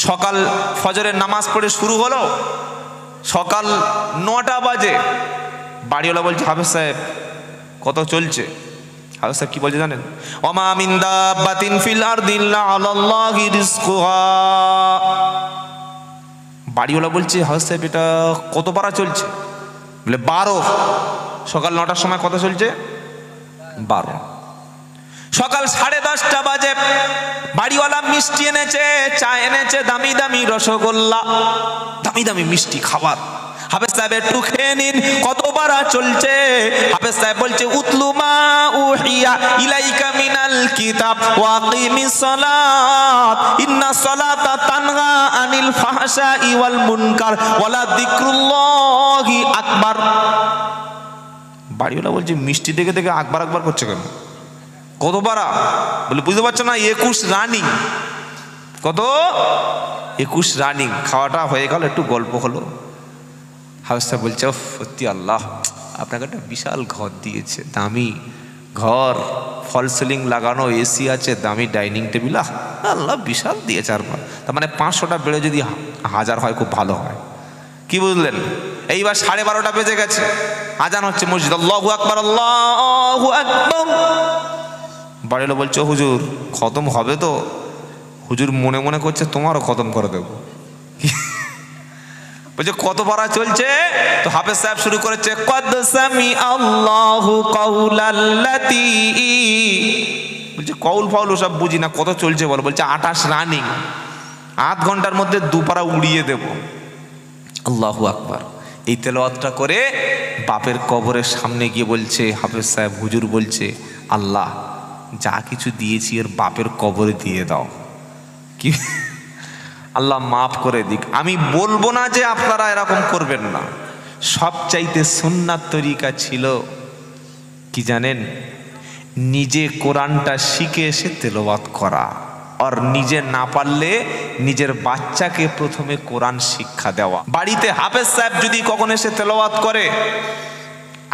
সকাল ফজরের নামাজ পড়ে শুরু হলো, সকাল 9টা বাজে। বাড়িওয়ালা বলছে, হাফেজ সাহেব কত চলছে? হাফেজ সাহেব কি বলছে জানেন? ওমা মিন দাব্বাতিন ফিল আরদি ইল্লা আলাল্লাহি রিজকুহা। বাড়িওয়ালা বলছে, হাফেজ সাহেব এটা কত পারা চলছে? বলে 12। সকাল 9টার সময় কত চলছে? 12। সকাল 10:30টা বাজে বাড়িওয়ালা মিষ্টি এনেছে, চা এনেছে, দামি দামি রসগোল্লা, দামি দামি মিষ্টি খাবার। হাফেজ সাহেব একটু খেয়ে নিন, কত পারা চলছে? হাফেজ সাহেব বলছে, উতলু মা উহিয়া ইলাইকা মিনাল কিতাব ওয়া আকিমিস সালাত ইন্নাস সালাতা তানহা আনিল ফাহশাই ওয়াল মুনকার ওয়ালা যিকরুল্লাহি আকবার। বাড়িওয়ালা বলছে, মিষ্টি দেখে দেখে আকবার আকবার করছে কেন? কত পারা? বলে বুঝতে পারছো না, 21 রানিং। কত? 21 রানিং। খাওয়াটা হয়ে গেল, একটু গল্প হলো। হাফেজ সাহেব বলছে, সত্যি আল্লাহ আপনাকে একটা বিশাল ঘর দিয়েছে, দামি ঘর, ফল সিলিং লাগানো, এসি আছে, দামি ডাইনিং টেবিল, আল্লাহ বিশাল দিয়েছে। আর তার মানে 500টা বেড়ে যদি 1000 হয় খুব ভালো হয়। কি বুঝলেন? এইবার 12:30 বেজে গেছে, আজান হচ্ছে মসজিদ, আল্লাহু আকবার আল্লাহু আকবার। বাড়িওয়ালা বলছে, হুজুর খতম হবে তো? হুজুর মনে মনে করছে, তোমারও খতম করে দেবো। বলছে, কত পারা চলছে? তো হাফেজ সাহেব শুরু করেছে, কদ সামি আল্লাহু কাউলাল্লাতি। বলছে, কৌল ফাউল সব বুঝি না, কত চলছে বলো? বলছে, 28 রানিং, 8 ঘন্টার মধ্যে 2 পারা উড়িয়ে দেব। আল্লাহু আকবার। এই তেলাওয়াতটা করে বাপের কবরের সামনে গিয়ে বলছে হাফেজ সাহেব, হুজুর বলছে, আল্লাহ যা কিছু দিয়েছি এর বাপের কবরে দিয়ে দাও, কি আল্লাহ মাফ করে দিক। আমি বলবো না যে আপনারা এরকম করবেন না। সবচাইতে সুন্নাত তরিকা ছিল কি জানেন? নিজে কোরআনটা শিখে এসে তেলাওয়াত করা, আর নিজে না পারলে নিজের বাচ্চাকে প্রথমে কোরআন শিক্ষা দেওয়া। বাড়িতে হাফেজ সাহেব যদি কখন এসে তেলাওয়াত করে,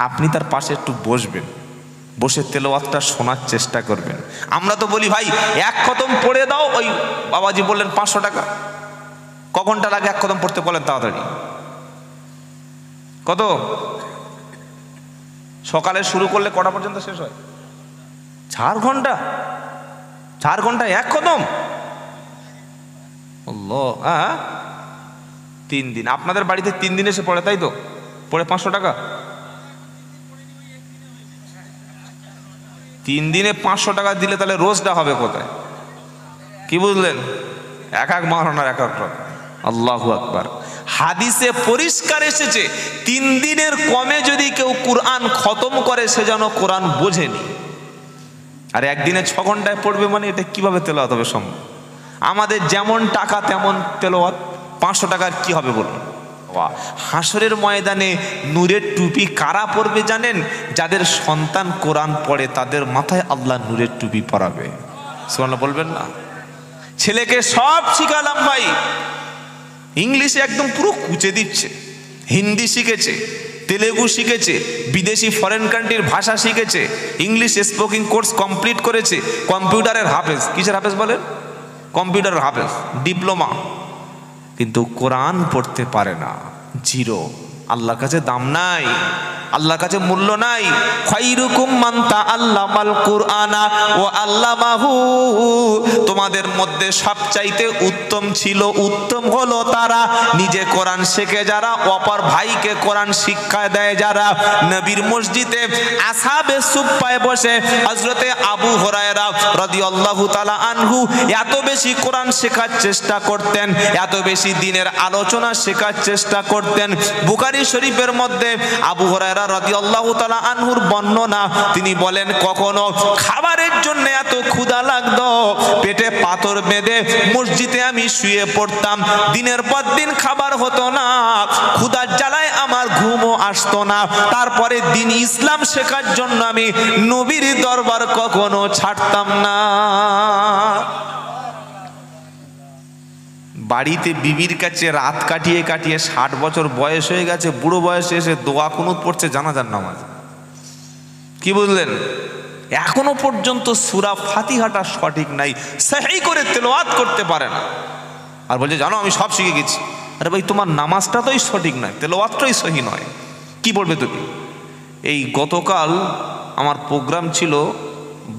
আপনি তার পাশে একটু বসবেন, বসে তেলাওয়াতটা শোনার চেষ্টা করবেন। আমরা তো বলি, ভাই 1 খতম পড়ে দাও। ওই বাবাজি বললেন 500 টাকা। ক ঘন্টা লাগে 1 খতম পড়তে? বলেন তাড়াতাড়ি। কত? সকালে শুরু করলে কটা পর্যন্ত শেষ হয়? 4 ঘন্টা। 4 ঘন্টায় 1 খতম? আল্লাহ। হ্যাঁ, 3 দিন। আপনাদের বাড়িতে 3 দিন এসে পড়ে, তাই তো? পড়ে 500 টাকা। 3 দিনে 500 টাকা দিলে তাহলে রোজটা হবে কোথায়? কি বুঝলেন? এক এক মারানোর এক এক রকম। আল্লাহু আকবার। হাদিসে পরিষ্কার এসেছে, 3 দিনের কমে যদি কেউ কোরআন খতম করে সে যেন কোরআন বোঝেনি। আর একদিনে 6 ঘন্টায় পড়বে মানে এটা কিভাবে তেলাওয়াত হবে সম্ভব? আমাদের যেমন টাকা তেমন তেলাওয়াত। 500 টাকার কি হবে বলুন? হাসরের ময়দানে নূরের টুপি কারা পরবে জানেন? যাদের সন্তান কোরআন পড়ে তাদের মাথায় আল্লাহ নূরের টুপি পরাবে। সুবহানাল্লাহ বলবেন না? ছেলেকে সব শিখালাম ভাই, ইংলিশে একদম পুরো কুচে দিচ্ছে, হিন্দি শিখেছে, তেলেগু শিখেছে, বিদেশি ফরেন কান্ট্রির ভাষা শিখেছে, ইংলিশ স্পোকিং কোর্স কমপ্লিট করেছে, কম্পিউটারের হাফেজ। কিসের হাফেজ বলেন? কম্পিউটারের হাফেজ, ডিপ্লোমা। কিন্তু কোরআন পড়তে পারে না, জিরো। আল্লাহর কাছে দাম নাই, আল্লাহর কাছে মূল্য নাই। খায়রুকুম মান তাআল্লামাল কুরআনা ওয়া আল্লামাহু। তোমাদের মধ্যে সবচাইতে উত্তম ছিল, উত্তম হলো তারা নিজে কোরআন শেখে যারা, অপর ভাইকে কোরআন শিক্ষা দেয় যারা। নবীর মসজিদে আসহাবে সুফফায় বসে হযরতে আবু হুরায়রা রাদিয়াল্লাহু তাআলা আনহু এত বেশি কোরআন শেখার চেষ্টা করতেন, এত বেশি দ্বীনের আলোচনা শেখার চেষ্টা করতেন। বুখারী শরীফের মধ্যে আবু হুরায়রা রাদিয়াল্লাহু তাআলা আনহুর বর্ণনা, তিনি বলেন, কখনো খাবারের জন্য এত ক্ষুধা লাগতো, পেটে পাথর বেঁধে মসজিদে আমি শুয়ে পড়তাম, দিনের পর দিন খাবার হতো না, ক্ষুধার জ্বালায় আমার ঘুমও আসতো না। তারপরে দিন ইসলাম শেখার জন্য আমি নবীর দরবার কখনো ছাড়তাম না। বাড়িতে বিবির কাছে রাত কাটিয়ে কাটিয়ে 60 বছর বয়স হয়ে গেছে, বুড়ো বয়সে এসে দোয়া কুনুত পড়ছে জানাজার নামাজ। কি বুঝলেন? এখনো পর্যন্ত সূরা ফাতিহাটা সঠিক নাই, সহিহ করে তেলাওয়াত করতে পারে না। আর বলছে জানো আমি সব শিখে গেছি। আরে ভাই তোমার নামাজটা তোই সঠিক নয়, তেলাওয়াতটাই সহি নয়, কি পড়বে তুমি? এই গতকাল আমার প্রোগ্রাম ছিল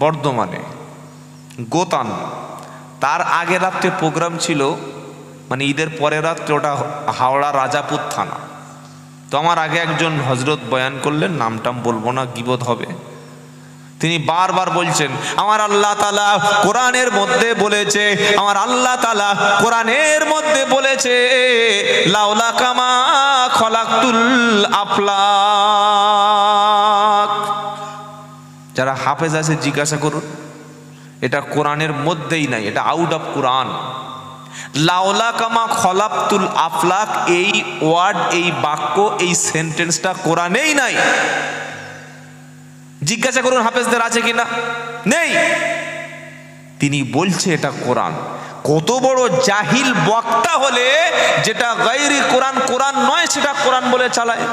বর্ধমানে গোতান, তার আগে রাত্রে প্রোগ্রাম ছিল মানে ঈদের পরের রাত্রে ওটা হাওড়া রাজাপুর থানা। তো আমার আগে একজন হজরত বয়ান করলেন, নামটাম বলবো না, গীবত হবে। তিনি বারবার বলছেন আমার আল্লাহ তাআলা কোরআনের মধ্যে বলেছে, আমার আল্লাহ তাআলা কোরআনের মধ্যে বলেছে লাউলা কামা খলাকতুল আফলাক। যারা হাফেজ আছে জিজ্ঞাসা করুন, এটা কোরআনের মধ্যেই নাই, এটা আউট অফ কোরআন। লাউলা কামা খলাকতুল আফলাক এই ওয়ার্ড, এই বাক্য, এই সেন্টেন্সটা কোরআনেই নাই। জিজ্ঞাসা করুন হাফেজদের আছে কিনা, নেই। তিনি বলছে এটা কোরআন। কত বড় জাহিল বক্তা হলে যেটা গায়রি কোরআন কোরআন নয় সেটা কোরআন বলে চালায়।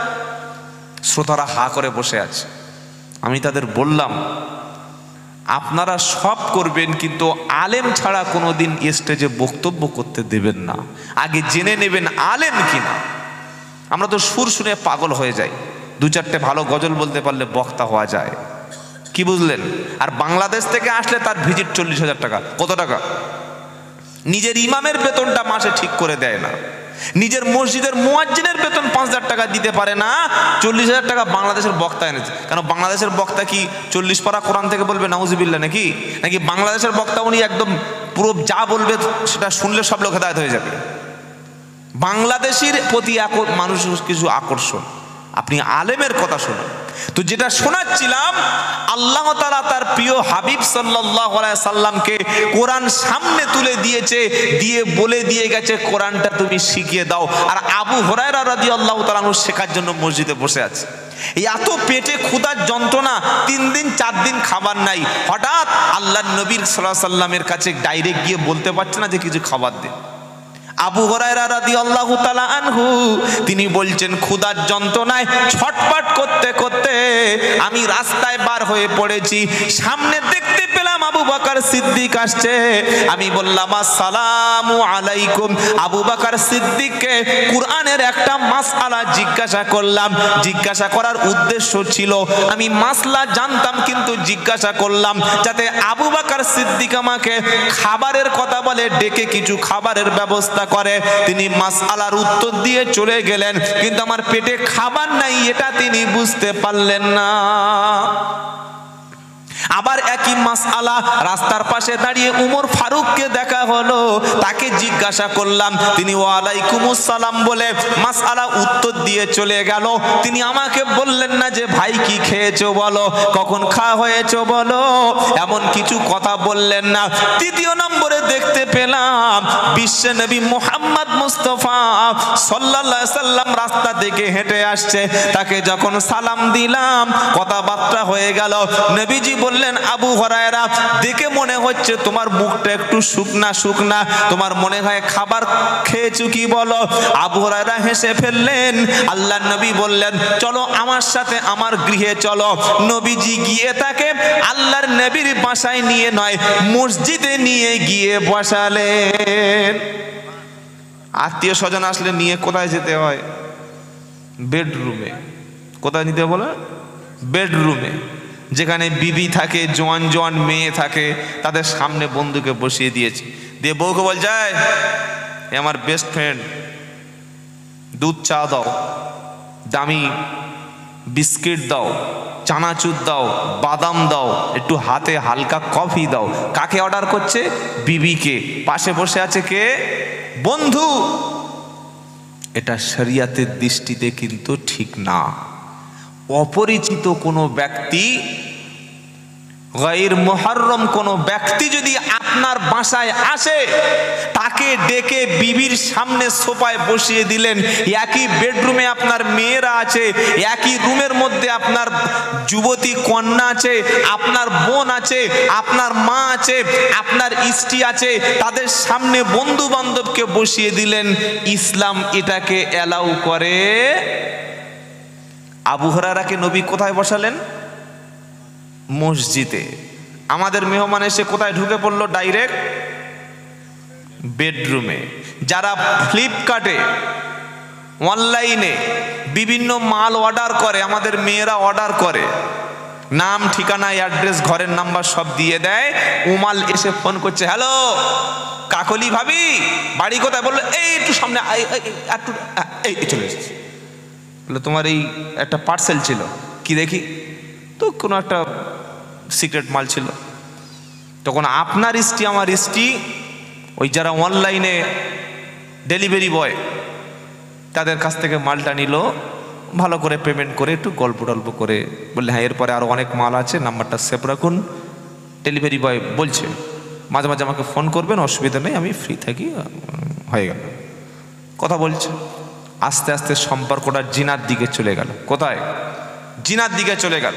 শ্রোতারা হা করে বসে আছে। আমি তাদের বললাম আপনারা সব করবেন কিন্তু আলেম ছাড়া কোনোদিন স্টেজে বক্তব্য করতে দেবেন না, আগে জেনে নেবেন আলেম কিনা। আমরা তো সুর শুনে পাগল হয়ে যাই, দু চারটে ভালো গজল বলতে পারলে বক্তা হওয়া যায়, কি বুঝলেন? আর বাংলাদেশ থেকে আসলে তার ভিজিট 40,000 টাকা। কত টাকা? নিজের ইমামের বেতনটা মাসে ঠিক করে দেয় না, নিজের মসজিদের মুয়াজ্জিনের বেতন 5,000 টাকা দিতে পারে না, 40,000 টাকা বাংলাদেশের বক্তা এনেছে। কেন বাংলাদেশের বক্তা কি 40 পারা কোরআন থেকে বলবে নাউজুবিল্লাহ নাকি? নাকি বাংলাদেশের বক্তা উনি একদম পুরো যা বলবে সেটা শুনলে সব লোক হেদায়েত হয়ে যাবে? বাংলাদেশের প্রতি মানুষ কিছু আকর্ষণ। আপনি আলেমের কথা শুনুন। তো যেটা শোনাচ্ছিলাম, আল্লাহ তাআলা তার প্রিয় হাবিব সাল্লাল্লাহু আলাইহি সাল্লামকে কোরআন সামনে তুলে দিয়েছে, দিয়ে বলে দিয়ে গেছে কোরআনটা তুমি শিখিয়ে দাও। আর আবু হুরায়রা রাদিয়াল্লাহু তাআলা আনহু শেখার জন্য মসজিদে বসে আছে। এই এত পেটে ক্ষুধার যন্ত্রণা, 3 দিন 4 দিন খাবার নাই, হঠাৎ আল্লাহর নবী সাল্লাল্লাহু আলাইহি সাল্লামের কাছে ডাইরেক্ট গিয়ে বলতে পারছে না যে কিছু খাবার দে। আবু হুরায়রা রাদিয়াল্লাহু তাআলা আনহু তিনি বলছেন ক্ষুধার যন্ত্রণায় ছটফট করতে করতে আমি রাস্তায় বার হয়ে পড়েছি। সামনে দেখতে পেলাম আবু বকর সিদ্দিক আসছে। আমি বললাম আসসালামু আলাইকুম। আবু বকর সিদ্দিককে কুরআনের একটা মাসআলা জিজ্ঞাসা করলাম। জিজ্ঞাসা করার উদ্দেশ্য ছিল আমি মাসলা জানতাম, কিন্তু জিজ্ঞাসা করলাম যাতে আবু বকর সিদ্দিক আমাকে খাবারের কথা বলে, ডেকে কিছু খাবারের ব্যবস্থা করে। তিনি মাসআলার উত্তর দিয়ে চলে গেলেন, কিন্তু আমার পেটে খাবার নাই এটা তিনি বুঝতে পারলেন না। আবার একই মাসআলা রাস্তার পাশে দাঁড়িয়ে উমর ফারুককে দেখা হলো, তাকে জিজ্ঞাসা করলাম, তিনি ওয়ালাইকুমুস সালাম বলে মাসআলা উত্তর দিয়ে চলে গেল। তিনি আমাকে বললেন না যে ভাই কি খেয়েছো বলো, কখন খাওয়া হয়েছো বলো, এমন কিছু কথা বললেন না। তৃতীয় নম্বরে দেখতে পেলাম বিশ্ব নবী মুহাম্মদ মুস্তাফা সাল্লাল্লাহু আলাইহি সাল্লাম রাস্তা থেকে হেঁটে আসছে। তাকে যখন সালাম দিলাম কথাবার্তা হয়ে গেল। নবীজি বললেন আবু হুরায়রা, দেখে মনে হচ্ছে তোমার মুখটা একটু শুকনা শুকনা, তোমার মনে হয় খাবার খেয়েছো কি বলো? আবু হুরায়রা হেসে ফেললেন। আল্লাহর নবী বললেন চলো আমার সাথে আমার গৃহে চলো। নবীজি গিয়ে তাকে আল্লাহর নবীর বাসায় নিয়ে নয় মসজিদে নিয়ে গিয়ে বসালেন। আত্মীয় স্বজন আসলে নিয়ে কোথায় যেতে হয়? বেডরুমে। কোথায় নিতে বলে? বেডরুমে, যেখানে বিবি থাকে, জোয়ান জোয়ান মেয়ে থাকে, তাদের সামনে বন্ধুকে বসিয়ে দিয়েছে। দিয়ে বউকে বল যায় এ আমার বেস্ট ফ্রেন্ড, দুধ চা দাও, দামি বিস্কিট দাও, চানাচুর দাও, বাদাম দাও, একটু হাতে হালকা কফি দাও। কাকে অর্ডার করছে? বিবিকে। পাশে বসে আছে কে? বন্ধু। এটা শরিয়াতের দৃষ্টিতে কিন্তু ঠিক না। অপরিচিত কোনো ব্যক্তি, গায়র মুহাররম কোনো ব্যক্তি যদি আপনার বাসায় আসে, তাকে ডেকে বিবির সামনে সোফায় বসিয়ে দিলেন। একই বেডরুমে আপনার মেয়েরা আছে, একই রুমের মধ্যে আপনার যুবতী কন্যা আছে, আপনার বোন আছে, আপনার মা আছে, আপনার স্ত্রী আছে, তাদের সামনে বন্ধু বান্ধবকে বসিয়ে দিলেন। ইসলাম এটাকে অ্যালাউ করে। আবু হুরায়রাকে নবী কোথায় বসালেন? মসজিদে। আমাদের মেহমান এসে কোথায় ঢুকে পড়লো? ডাইরেক্ট বেডরুমে। যারা ফ্লিপকার্টে অনলাইনে বিভিন্ন মাল অর্ডার করে, আমাদের মেয়েরা অর্ডার করে, নাম ঠিকানা অ্যাড্রেস ঘরের নাম্বার সব দিয়ে দেয়, উমাল এসে ফোন করছে, হ্যালো কাকলি ভাবি বাড়ি কোথায়? বললো এই একটু সামনে, এই চলে এসেছি। বললো তোমার এই একটা পার্সেল ছিল, কি দেখি, তো কোনো একটা সিক্রেট মাল ছিল। তখন আপনার স্ত্রী আমার স্ত্রী ওই যারা অনলাইনে ডেলিভারি বয় তাদের কাছ থেকে মালটা নিল, ভালো করে পেমেন্ট করে একটু গল্প টল্প করে বললে হ্যাঁ এরপরে আরও অনেক মাল আছে, নাম্বারটা সেভ রাখুন। ডেলিভারি বয় বলছে মাঝে মাঝে আমাকে ফোন করবেন, অসুবিধা নেই, আমি ফ্রি থাকি। হয়ে গেল, কথা বলছে। আস্তে আস্তে সম্পর্কটা জিনার দিকে চলে গেল। কোথায়? জিনার দিকে চলে গেল।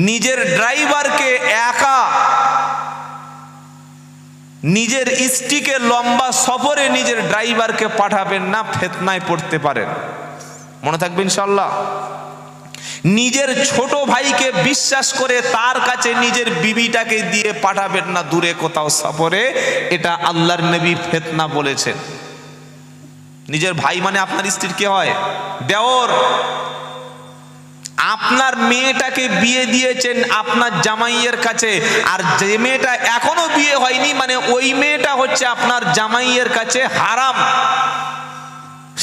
নিজের ড্রাইভারকে একা, নিজের স্ত্রীকে লম্বা সফরে নিজের ড্রাইভারকে পাঠাবেন না, ফিতনায় পড়তে পারেন, মনে থাকবে ইনশাআল্লাহ। নিজের ছোট ভাইকে বিশ্বাস করে তার কাছে নিজের বিবিটাকে দিয়ে পাঠাবেন না দূরে কোথাও সফরে, এটা আল্লাহর নবী ফিতনা বলেছেন। নিজের ভাই মানে আপনার স্ত্রীর কে হয়? দেওর। আপনার মেয়েটাকে বিয়ে দিয়েছেন আপনার জামাইয়ের কাছে, আর যে মেয়েটা এখনো বিয়ে হয়নি মানে ওই মেয়েটা হচ্ছে আপনার জামাইয়ের কাছে হারাম।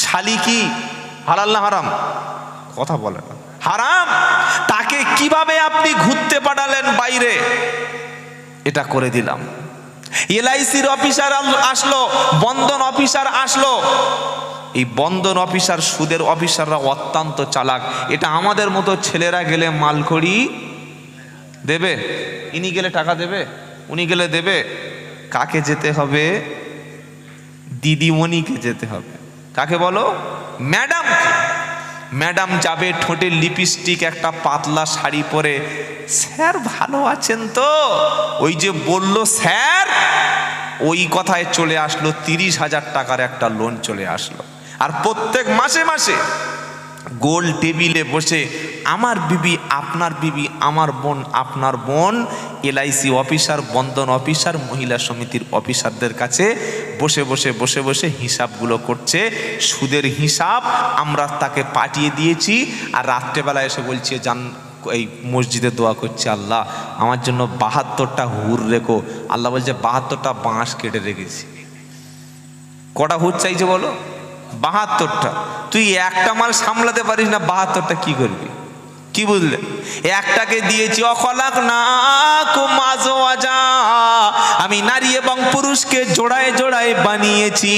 শালি কি হালাল না হারাম? কথা বলেন, হারাম। তাকে কিভাবে আপনি ঘুরতে পাঠালেন বাইরে, এটা করে দিলাম। এলআইসির অফিসার আসলো, বন্ধন অফিসার আসলো। এই বন্ধন অফিসার, সুদের অফিসাররা অত্যন্ত চালাক। এটা আমাদের মতো ছেলেরা গেলে মালখড়ি দেবে, ইনি গেলে টাকা দেবে, উনি গেলে দেবে। কাকে যেতে হবে? দিদিমণিকে যেতে হবে। কাকে বলো? ম্যাডাম। ম্যাডাম যাবে, ঠোঁটে লিপস্টিক, একটা পাতলা শাড়ি পরে, স্যার ভালো আছেন তো? ওই যে বলল স্যার, ওই কথায় চলে আসলো 30,000 টাকার একটা লোন চলে আসলো। আর প্রত্যেক মাসে মাসে গোল টেবিলে বসে আমার বিবি আপনার বিবি, আমার বোন আপনার বোন, এলআইসি অফিসার, বন্ধন অফিসার, মহিলা সমিতির অফিসারদের কাছে বসে বসে বসে বসে হিসাবগুলো করছে। সুদের হিসাব আমরা তাকে পাঠিয়ে দিয়েছি, আর রাত্রেবেলা এসে বলছে জান এই মসজিদে দোয়া করছে, আল্লাহ আমার জন্য 72টা হুর রেখো। আল্লাহ বলছে 72টা বাঁশ কেটে রেখেছি। কটা হুর চাইছে বলো? 72টা। তুই একটা মাল সামলাতে পারিস না, 72টা কি করবি? কি বুঝলে? একটাকে দিয়েছি অখলাক না কুমাজওয়াজা, আমি নারী এবং পুরুষকে জোড়ায় জোড়ায় বানিয়েছি।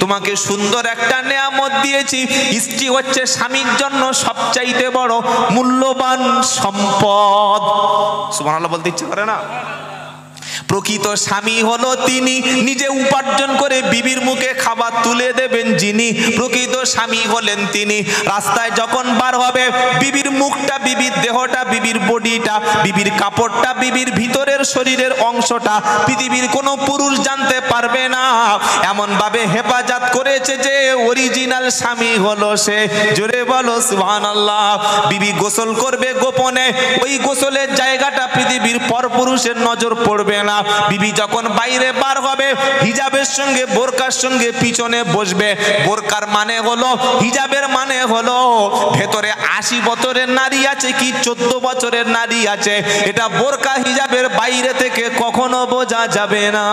তোমাকে সুন্দর একটা নেয়ামত দিয়েছি। স্ত্রী হচ্ছে স্বামীর জন্য সবচাইতে বড় মূল্যবান সম্পদ। সুবহানাল্লাহ বলতে ইচ্ছে করে না? প্রকৃত স্বামী হলো তিনি, নিজে উপার্জন করে বিবির মুখে খাবার তুলে দেবেন যিনি। প্রকৃত স্বামী হলেন তিনি। রাস্তায় যখন বার হবে, বিবির মুখটা, বিবির দেহটা, বিবির বডিটা, বিবির কাপড়টা, বিবির ভিতরের শরীরের অংশটা পৃথিবীর কোনো পুরুষ জানতে পারবে না। এমন ভাবে হেফাজত করেছে যে অরিজিনাল স্বামী হলো সে। জোরে বলো সুবহানাল্লাহ। বিবি গোসল করবে গোপনে, ওই গোসলের জায়গাটা পৃথিবীর পরপুরুষের নজর পড়বে না। বিবি যখন বাইরে বার হবে, হিজাবের সঙ্গে বোরকার সঙ্গে পিছনে বসবে। বোরকার মানে হলো, হিজাবের মানে হলো ভেতরে 80 বছরের নারী আছে কি 14 বছরের নারী আছে, এটা বোরকা হিজাবের বাইরে থেকে কখনো বোঝা যাবে না।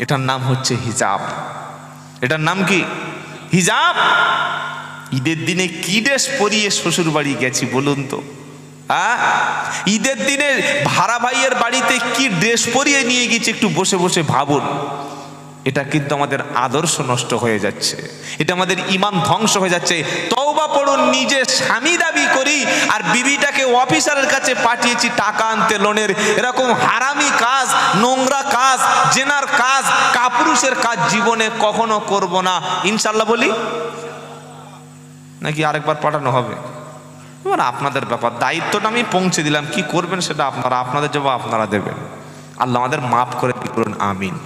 এটার নাম হচ্ছে হিজাব। এটার নাম কি? হিজাব। ঈদের দিনে কি ড্রেস পরিয়ে শ্বশুর বাড়ি গেছি বলুন তো? ঈদের দিনে ভাড়া ভাইয়ের বাড়িতে কি ড্রেস পরিয়ে নিয়ে গেছি একটু বসে বসে ভাবুন। এটা কিন্তু আমাদের আদর্শ নষ্ট হয়ে যাচ্ছে, এটা আমাদের ঈমান ধ্বংস হয়ে যাচ্ছে। তওবা পড়ুন। নিজে স্বামী দাবি করি আর বিবিটাকে অফিসারের কাছে পাঠিয়েছি টাকা আনতে লোনের। এরকম হারামি কাজ, নোংরা কাজ, জেনার কাজ, কাপুরুষের কাজ জীবনে কখনো করব না ইনশাল্লাহ। বলি নাকি আরেকবার পাঠানো হবে? এবার আপনাদের ব্যাপার, দায়িত্বটা আমি পৌঁছে দিলাম, কি করবেন সেটা আপনারা, আপনাদের জবাব আপনারা দেবেন। আল্লাহ আমাদের মাফ করে দিন, আমিন।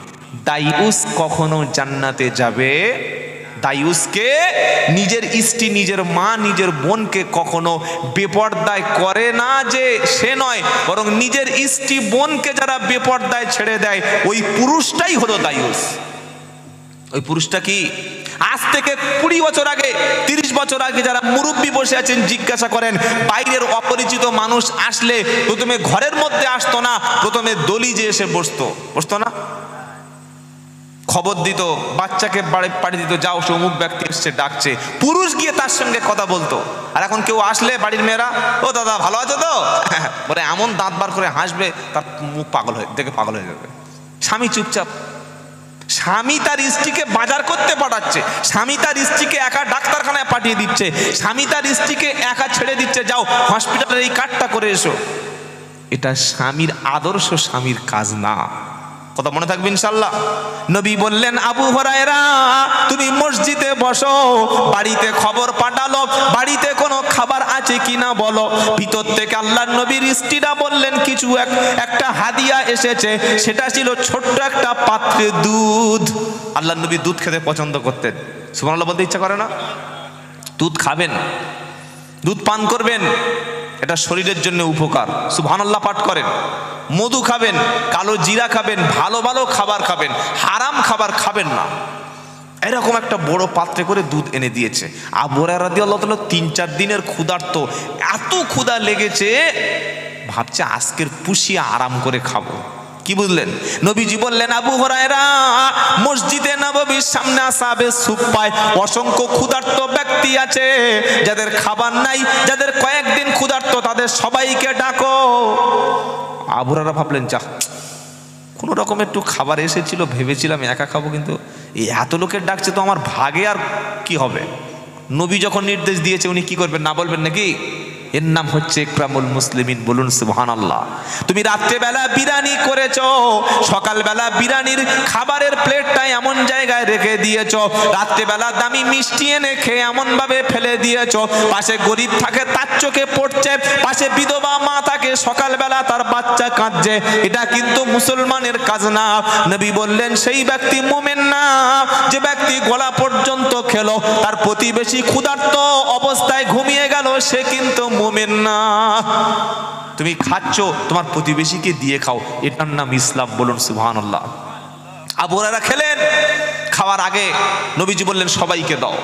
দায়ুস কখনো জান্নাতে যাবে? দায়ুসকে নিজের স্ত্রী, নিজের মা, নিজের বোনকে কখনো বেপরদায় করে না যে সে নয়, বরং নিজের স্ত্রী বোনকে যারা বেপরদায় ছেড়ে দেয় ওই পুরুষটাই হলো দায়ুস। ওই পুরুষটা কি? আজ থেকে 20 বছর আগে, 30 বছর আগে যারা মুরব্বী বসে আছেন জিজ্ঞাসা করেন, বাইরের অপরিচিত মানুষ আসলে প্রথমে ঘরের মধ্যে আসতো না, প্রথমে দলিজে এসে বসতো না, খবর দিত, বাচ্চাকে পাড়ি দিত, যাও সে অমুক ব্যক্তি এসছে ডাকছে, পুরুষ গিয়ে তার সঙ্গে কথা বলতো। আর এখন কেউ আসলে বাড়ির মেয়েরা, ও দাদা ভালো আছো তো, বলে এমন দাঁত বার করে হাসবে, তার মুখ দেখে পাগল হয়ে যাবে। স্বামী চুপচাপ, স্বামী তার স্ত্রীকে বাজার করতে পাঠাচ্ছে, স্বামী তার স্ত্রীকে একা ডাক্তারখানায় পাঠিয়ে দিচ্ছে, স্বামী তার স্ত্রীকে একা ছেড়ে দিচ্ছে, যাও হসপিটালের এই কার্ডটা করে এসো। এটা স্বামীর আদর্শ, স্বামীর কাজ না। কথা মনে থাকবে ইনশাআল্লাহ। নবী বললেন, আবু হুরায়রা তুমি মসজিদে বসো, বাড়িতে খবর পাঠালো বাড়িতে কোনো খাবার আছে কিনা বলো। ভিতর থেকে আল্লাহর নবীর স্ত্রীরা বললেন, কিছু একটা হাদিয়া এসেছে, সেটা ছিল ছোট্ট একটা পাত্রে দুধ। আল্লাহর নবী দুধ খেতে পছন্দ করতেন। সুবহানাল্লাহ বলতে ইচ্ছা করে না? দুধ খাবেন, দুধ পান করবেন, এটা শরীরের জন্য উপকার। সুবহানাল্লাহ পাঠ করেন। মধু খাবেন, কালো জিরা খাবেন, ভালো ভালো খাবার খাবেন, হারাম খাবার খাবেন না। এরকম একটা বড় পাত্রে করে দুধ এনে দিয়েছে। আবু হুরায়রা রাদিয়াল্লাহু তাআলা 3-4 দিনের ক্ষুধার্ত, এত ক্ষুধা লেগেছে, ভাবছে আজকের পুষিয়ে আরাম করে খাবো। কি বুঝলেন? নবীজি বললেন, আবু হুরায়রা মসজিদে নববীর সামনে আসহাবে সুফ পায়, অসংখ্য ক্ষুধার্ত ব্যক্তি আছে, যাদের খাবার নাই, যাদের কয়েকদিন ক্ষুধার্ত, তাদের সবাইকে ডাকো। আবু হুরায়রা ভাবলেন, যা কোনো রকম একটু খাবার এসেছিল, ভেবেছিলাম একা খাবো, কিন্তু এই এত লোকের ডাকছে তো আমার ভাগে আর কি হবে। নবী যখন নির্দেশ দিয়েছে, উনি কি করবেন? না বলবেন নাকি? এর নাম হচ্ছে ইকরামুল মুসলিমিন। বলুন সুবহানাল্লাহ। তুমি রাত্রেবেলা বিরিয়ানি করেছো, সকালবেলা বিরিয়ানির খাবারের প্লেটটা এমন জায়গায় রেখে দিয়েছো, রাত্রেবেলা দামি মিষ্টি এনে খেয়ে এমন ভাবে ফেলে দিয়েছো, পাশে গরিব থাকে তার চোখে পড়ছে, পাশে বিধবা মা থাকে সকালবেলা তার বাচ্চা কাঁদছে। এটা কিন্তু মুসলমানের কাজ না। নবী বললেন, সেই ব্যক্তি মুমিন না যে ব্যক্তি গলা পর্যন্ত খেলো, তার প্রতিবেশী ক্ষুধার্ত অবস্থায় ঘুমিয়ে গেল, সে কিন্তু মুমিন না। তুমি খাচ্ছ, তোমার প্রতিবেশীকে দিয়ে খাও, এটার নাম ইসলাম। বলুন সুবহানাল্লাহ। আবু হুরায়রা খেলেন, খাওয়ার আগে নবীজি বললেন, সবাইকে দাও,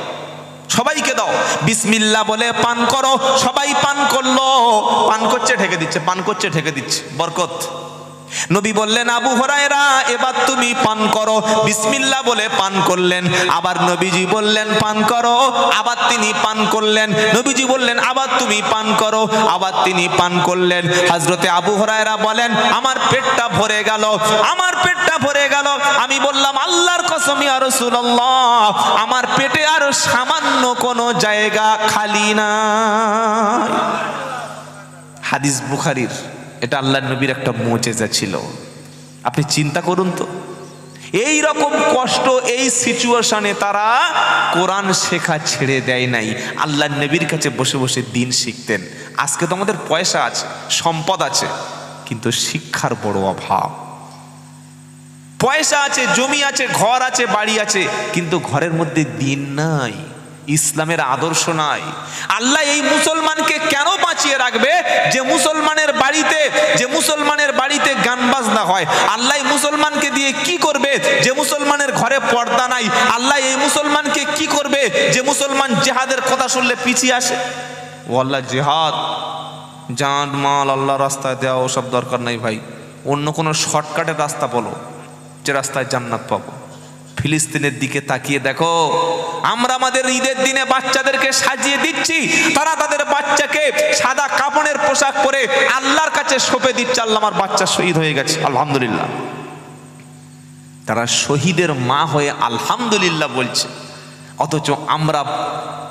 সবাইকে দাও, বিসমিল্লাহ বলে পান করো। সবাই পান করলো, পান করছে ঢেকে দিচ্ছে, পান করছে ঢেকে দিচ্ছে, বরকত। নবী বললেন, আবু হুরায়রা এবার তুমি পান করো। বিসমিল্লাহ বলে পান করলেন। আবার নবীজি বললেন, পান করো। আবার তিনি পান করলেন। নবীজি বললেন, আবার তুমি পান করো। আবার তিনি পান করলেন। হযরতে আবু হুরায়রা বলেন, আমার পেটটা ভরে গেল, আমার পেটটা ভরে গেল। আমি বললাম, আল্লাহর কসম ইয়া রাসূলুল্লাহ, আমার পেটে আরো সামান্য কোনো জায়গা খালি নাই। হাদিস বুখারীর। এটা আল্লাহর নবীর একটা মুজিজা ছিল। আপনি চিন্তা করুন তো, এই রকম কষ্ট, এই সিচুয়েশনে তারা কোরআন শেখা ছেড়ে দেয় নাই, আল্লাহর নবীর কাছে বসে বসে দিন শিখতেন। আজকে তো আমাদের পয়সা আছে, সম্পদ আছে, কিন্তু শিক্ষার বড় অভাব। পয়সা আছে, জমি আছে, ঘর আছে, বাড়ি আছে, কিন্তু ঘরের মধ্যে দিন নাই, ইসলামের আদর্শ নাই। আল্লাহ এই মুসলমানকে কেন বাঁচিয়ে রাখবে যে মুসলমানের বাড়িতে গান বাজনা হয়? আল্লাহ এই মুসলমানকে দিয়ে কি করবে যে মুসলমানের ঘরে পর্দা নাই? আল্লাহ এই মুসলমানকে কি করবে যে মুসলমান জিহাদের কথা শুনলে পিছিয়ে আসে? ও আল্লাহ, জিহাদ, জান মাল আল্লাহ রাস্তায় দেওয়া, ওসব দরকার নাই ভাই। অন্য কোনো শর্টকাটের রাস্তা বলো, যে রাস্তায় জান্নাত পাবো। ফিলিস্তিনের দিকে তাকিয়ে দেখো, আমরা আমাদের ঈদের দিনে বাচ্চাদেরকে সাজিয়ে দিচ্ছি, তারা তাদের বাচ্চাকে সাদা কাপড়ের পোশাক পরে আল্লাহর কাছে সঁপে দিচ্ছে, আল্লাহ আমার বাচ্চা শহীদ হয়ে গেছে, আলহামদুলিল্লাহ। তারা শহীদের মা হয়ে আলহামদুলিল্লাহ বলছে, অথচ আমরা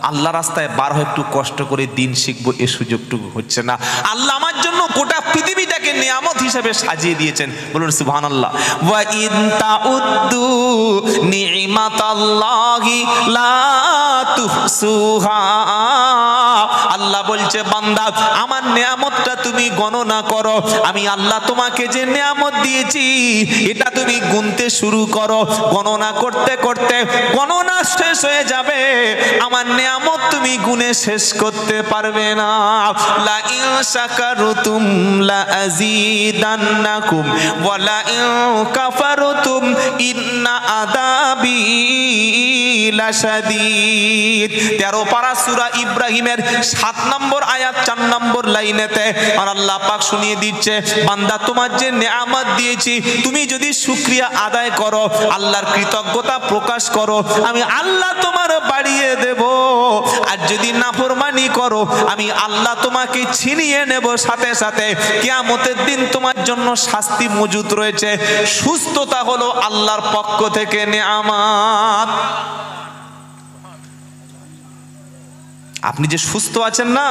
আল্লাহ রাস্তায় বার হয়ে একটু কষ্ট করে দিন শিখবো, এ সুযোগটুকু হচ্ছে না। আল্লাহ আমার জন্য গোটা পৃথিবীটাকে নিয়ামত হিসেবে সাজিয়ে দিয়েছেন। বলুন সুবহানাল্লাহ। ওয়া ইন তাউদ্দু নি'মাতাল্লাহি লা তুহসুহা। আল্লাহ বলছে বান্দা আমার নিয়ামতটা তুমি গণনা করো, আমি আল্লাহ তোমাকে যে নিয়ামত দিয়েছি এটা তুমি গুনতে শুরু করো। গণনা করতে করতে গণনা শেষ হয়ে যাবে, আমার নিয়ামত তুমি গুনে শেষ করতে পারবে না। লা ইন শাকারতুম লা আযীদান্নাকুম ওয়া লা ইন কাফারতুম ইন্না আযাবি লাশাদীদ। 13 পারা সূরা ইব্রাহিমের 7 নম্বর আয়াত 4 নম্বর লাইনেতে আর আল্লাহ পাক শুনিয়ে দিচ্ছে বান্দা তোমার যে নিয়ামত দিয়েছি তুমি যদি শুকরিয়া আদায় করো, আল্লাহর কৃতজ্ঞতা প্রকাশ করো, আমি আল্লাহ তোমার বাড়িয়ে দেব। আর যদি নাফরমানি করো আমি আল্লাহ তোমাকে ছিনিয়ে নেব সাথে সাথে। কিয়ামতের দিন তোমার জন্য শাস্তি মজুদ রয়েছে। সুস্থতা হলো আল্লাহর পক্ষ থেকে নিয়ামত। আপনি যে সুস্থ আছেন না,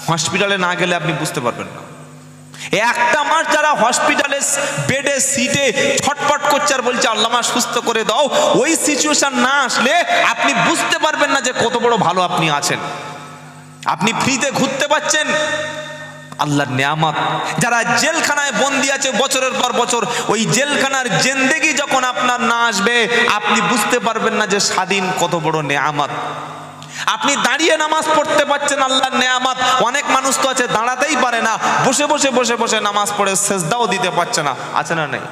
হসপিটালে না গেলে আপনি বুঝতে পারবেন না। একটা মাস যারা হসপিটালে বেডে সিটে ছটপট করছে আর বলছে আল্লাহ মা সুস্থ করে দাও, ওই সিচুয়েশন না আসলে আপনি বুঝতে পারবেন না যে কত বড় ভালো আপনি আছেন। আপনি ফ্রিতে ঘুরতে পাচ্ছেন, আল্লাহর নিয়ামত। যারা জেলখানায় বন্দি আছে বছরের পর বছর, ওই জেলখানার জিন্দেগি যখন আপনার না আসবে আপনি বুঝতে পারবেন না যে স্বাধীন কত বড় নিয়ামত। আপনি দাঁড়িয়ে নামাজ পড়তে পারছেন, আল্লাহর নিয়ামত। অনেক মানুষ তো আছে দাঁড়াতেই পারে না, বসে বসে বসে বসে নামাজ পড়ে সেজদাও দিতে পারছে না, আছে না নেই?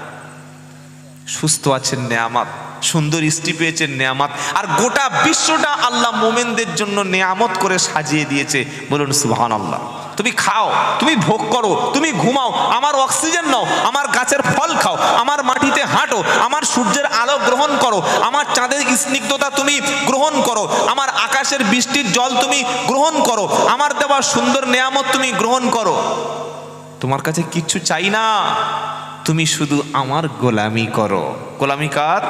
সুস্থ আছেন নিয়ামত, সুন্দর স্ত্রী পেয়েছেন নিয়ামত। আর গোটা বিশ্বটা আল্লাহ মোমেনদের জন্য নিয়ামত করে সাজিয়ে দিয়েছে। বলুন সুবহানাল্লাহ। তুমি খাও, তুমি ভোগ করো, তুমি ঘুমাও, আমার অক্সিজেন নাও, আমার গাছের ফল খাও, আমার মাটিতে হাঁটো, আমার সূর্যের আলো গ্রহণ করো, আমার চাঁদের স্নিগ্ধতা তুমি গ্রহণ করো, আমার আকাশের বৃষ্টির জল তুমি গ্রহণ করো, আমার দেওয়া সুন্দর নিয়ামত তুমি গ্রহণ করো। তোমার কাছে কিচ্ছু চাই না, তুমি শুধু আমার গোলামি করো। গোলামি কার?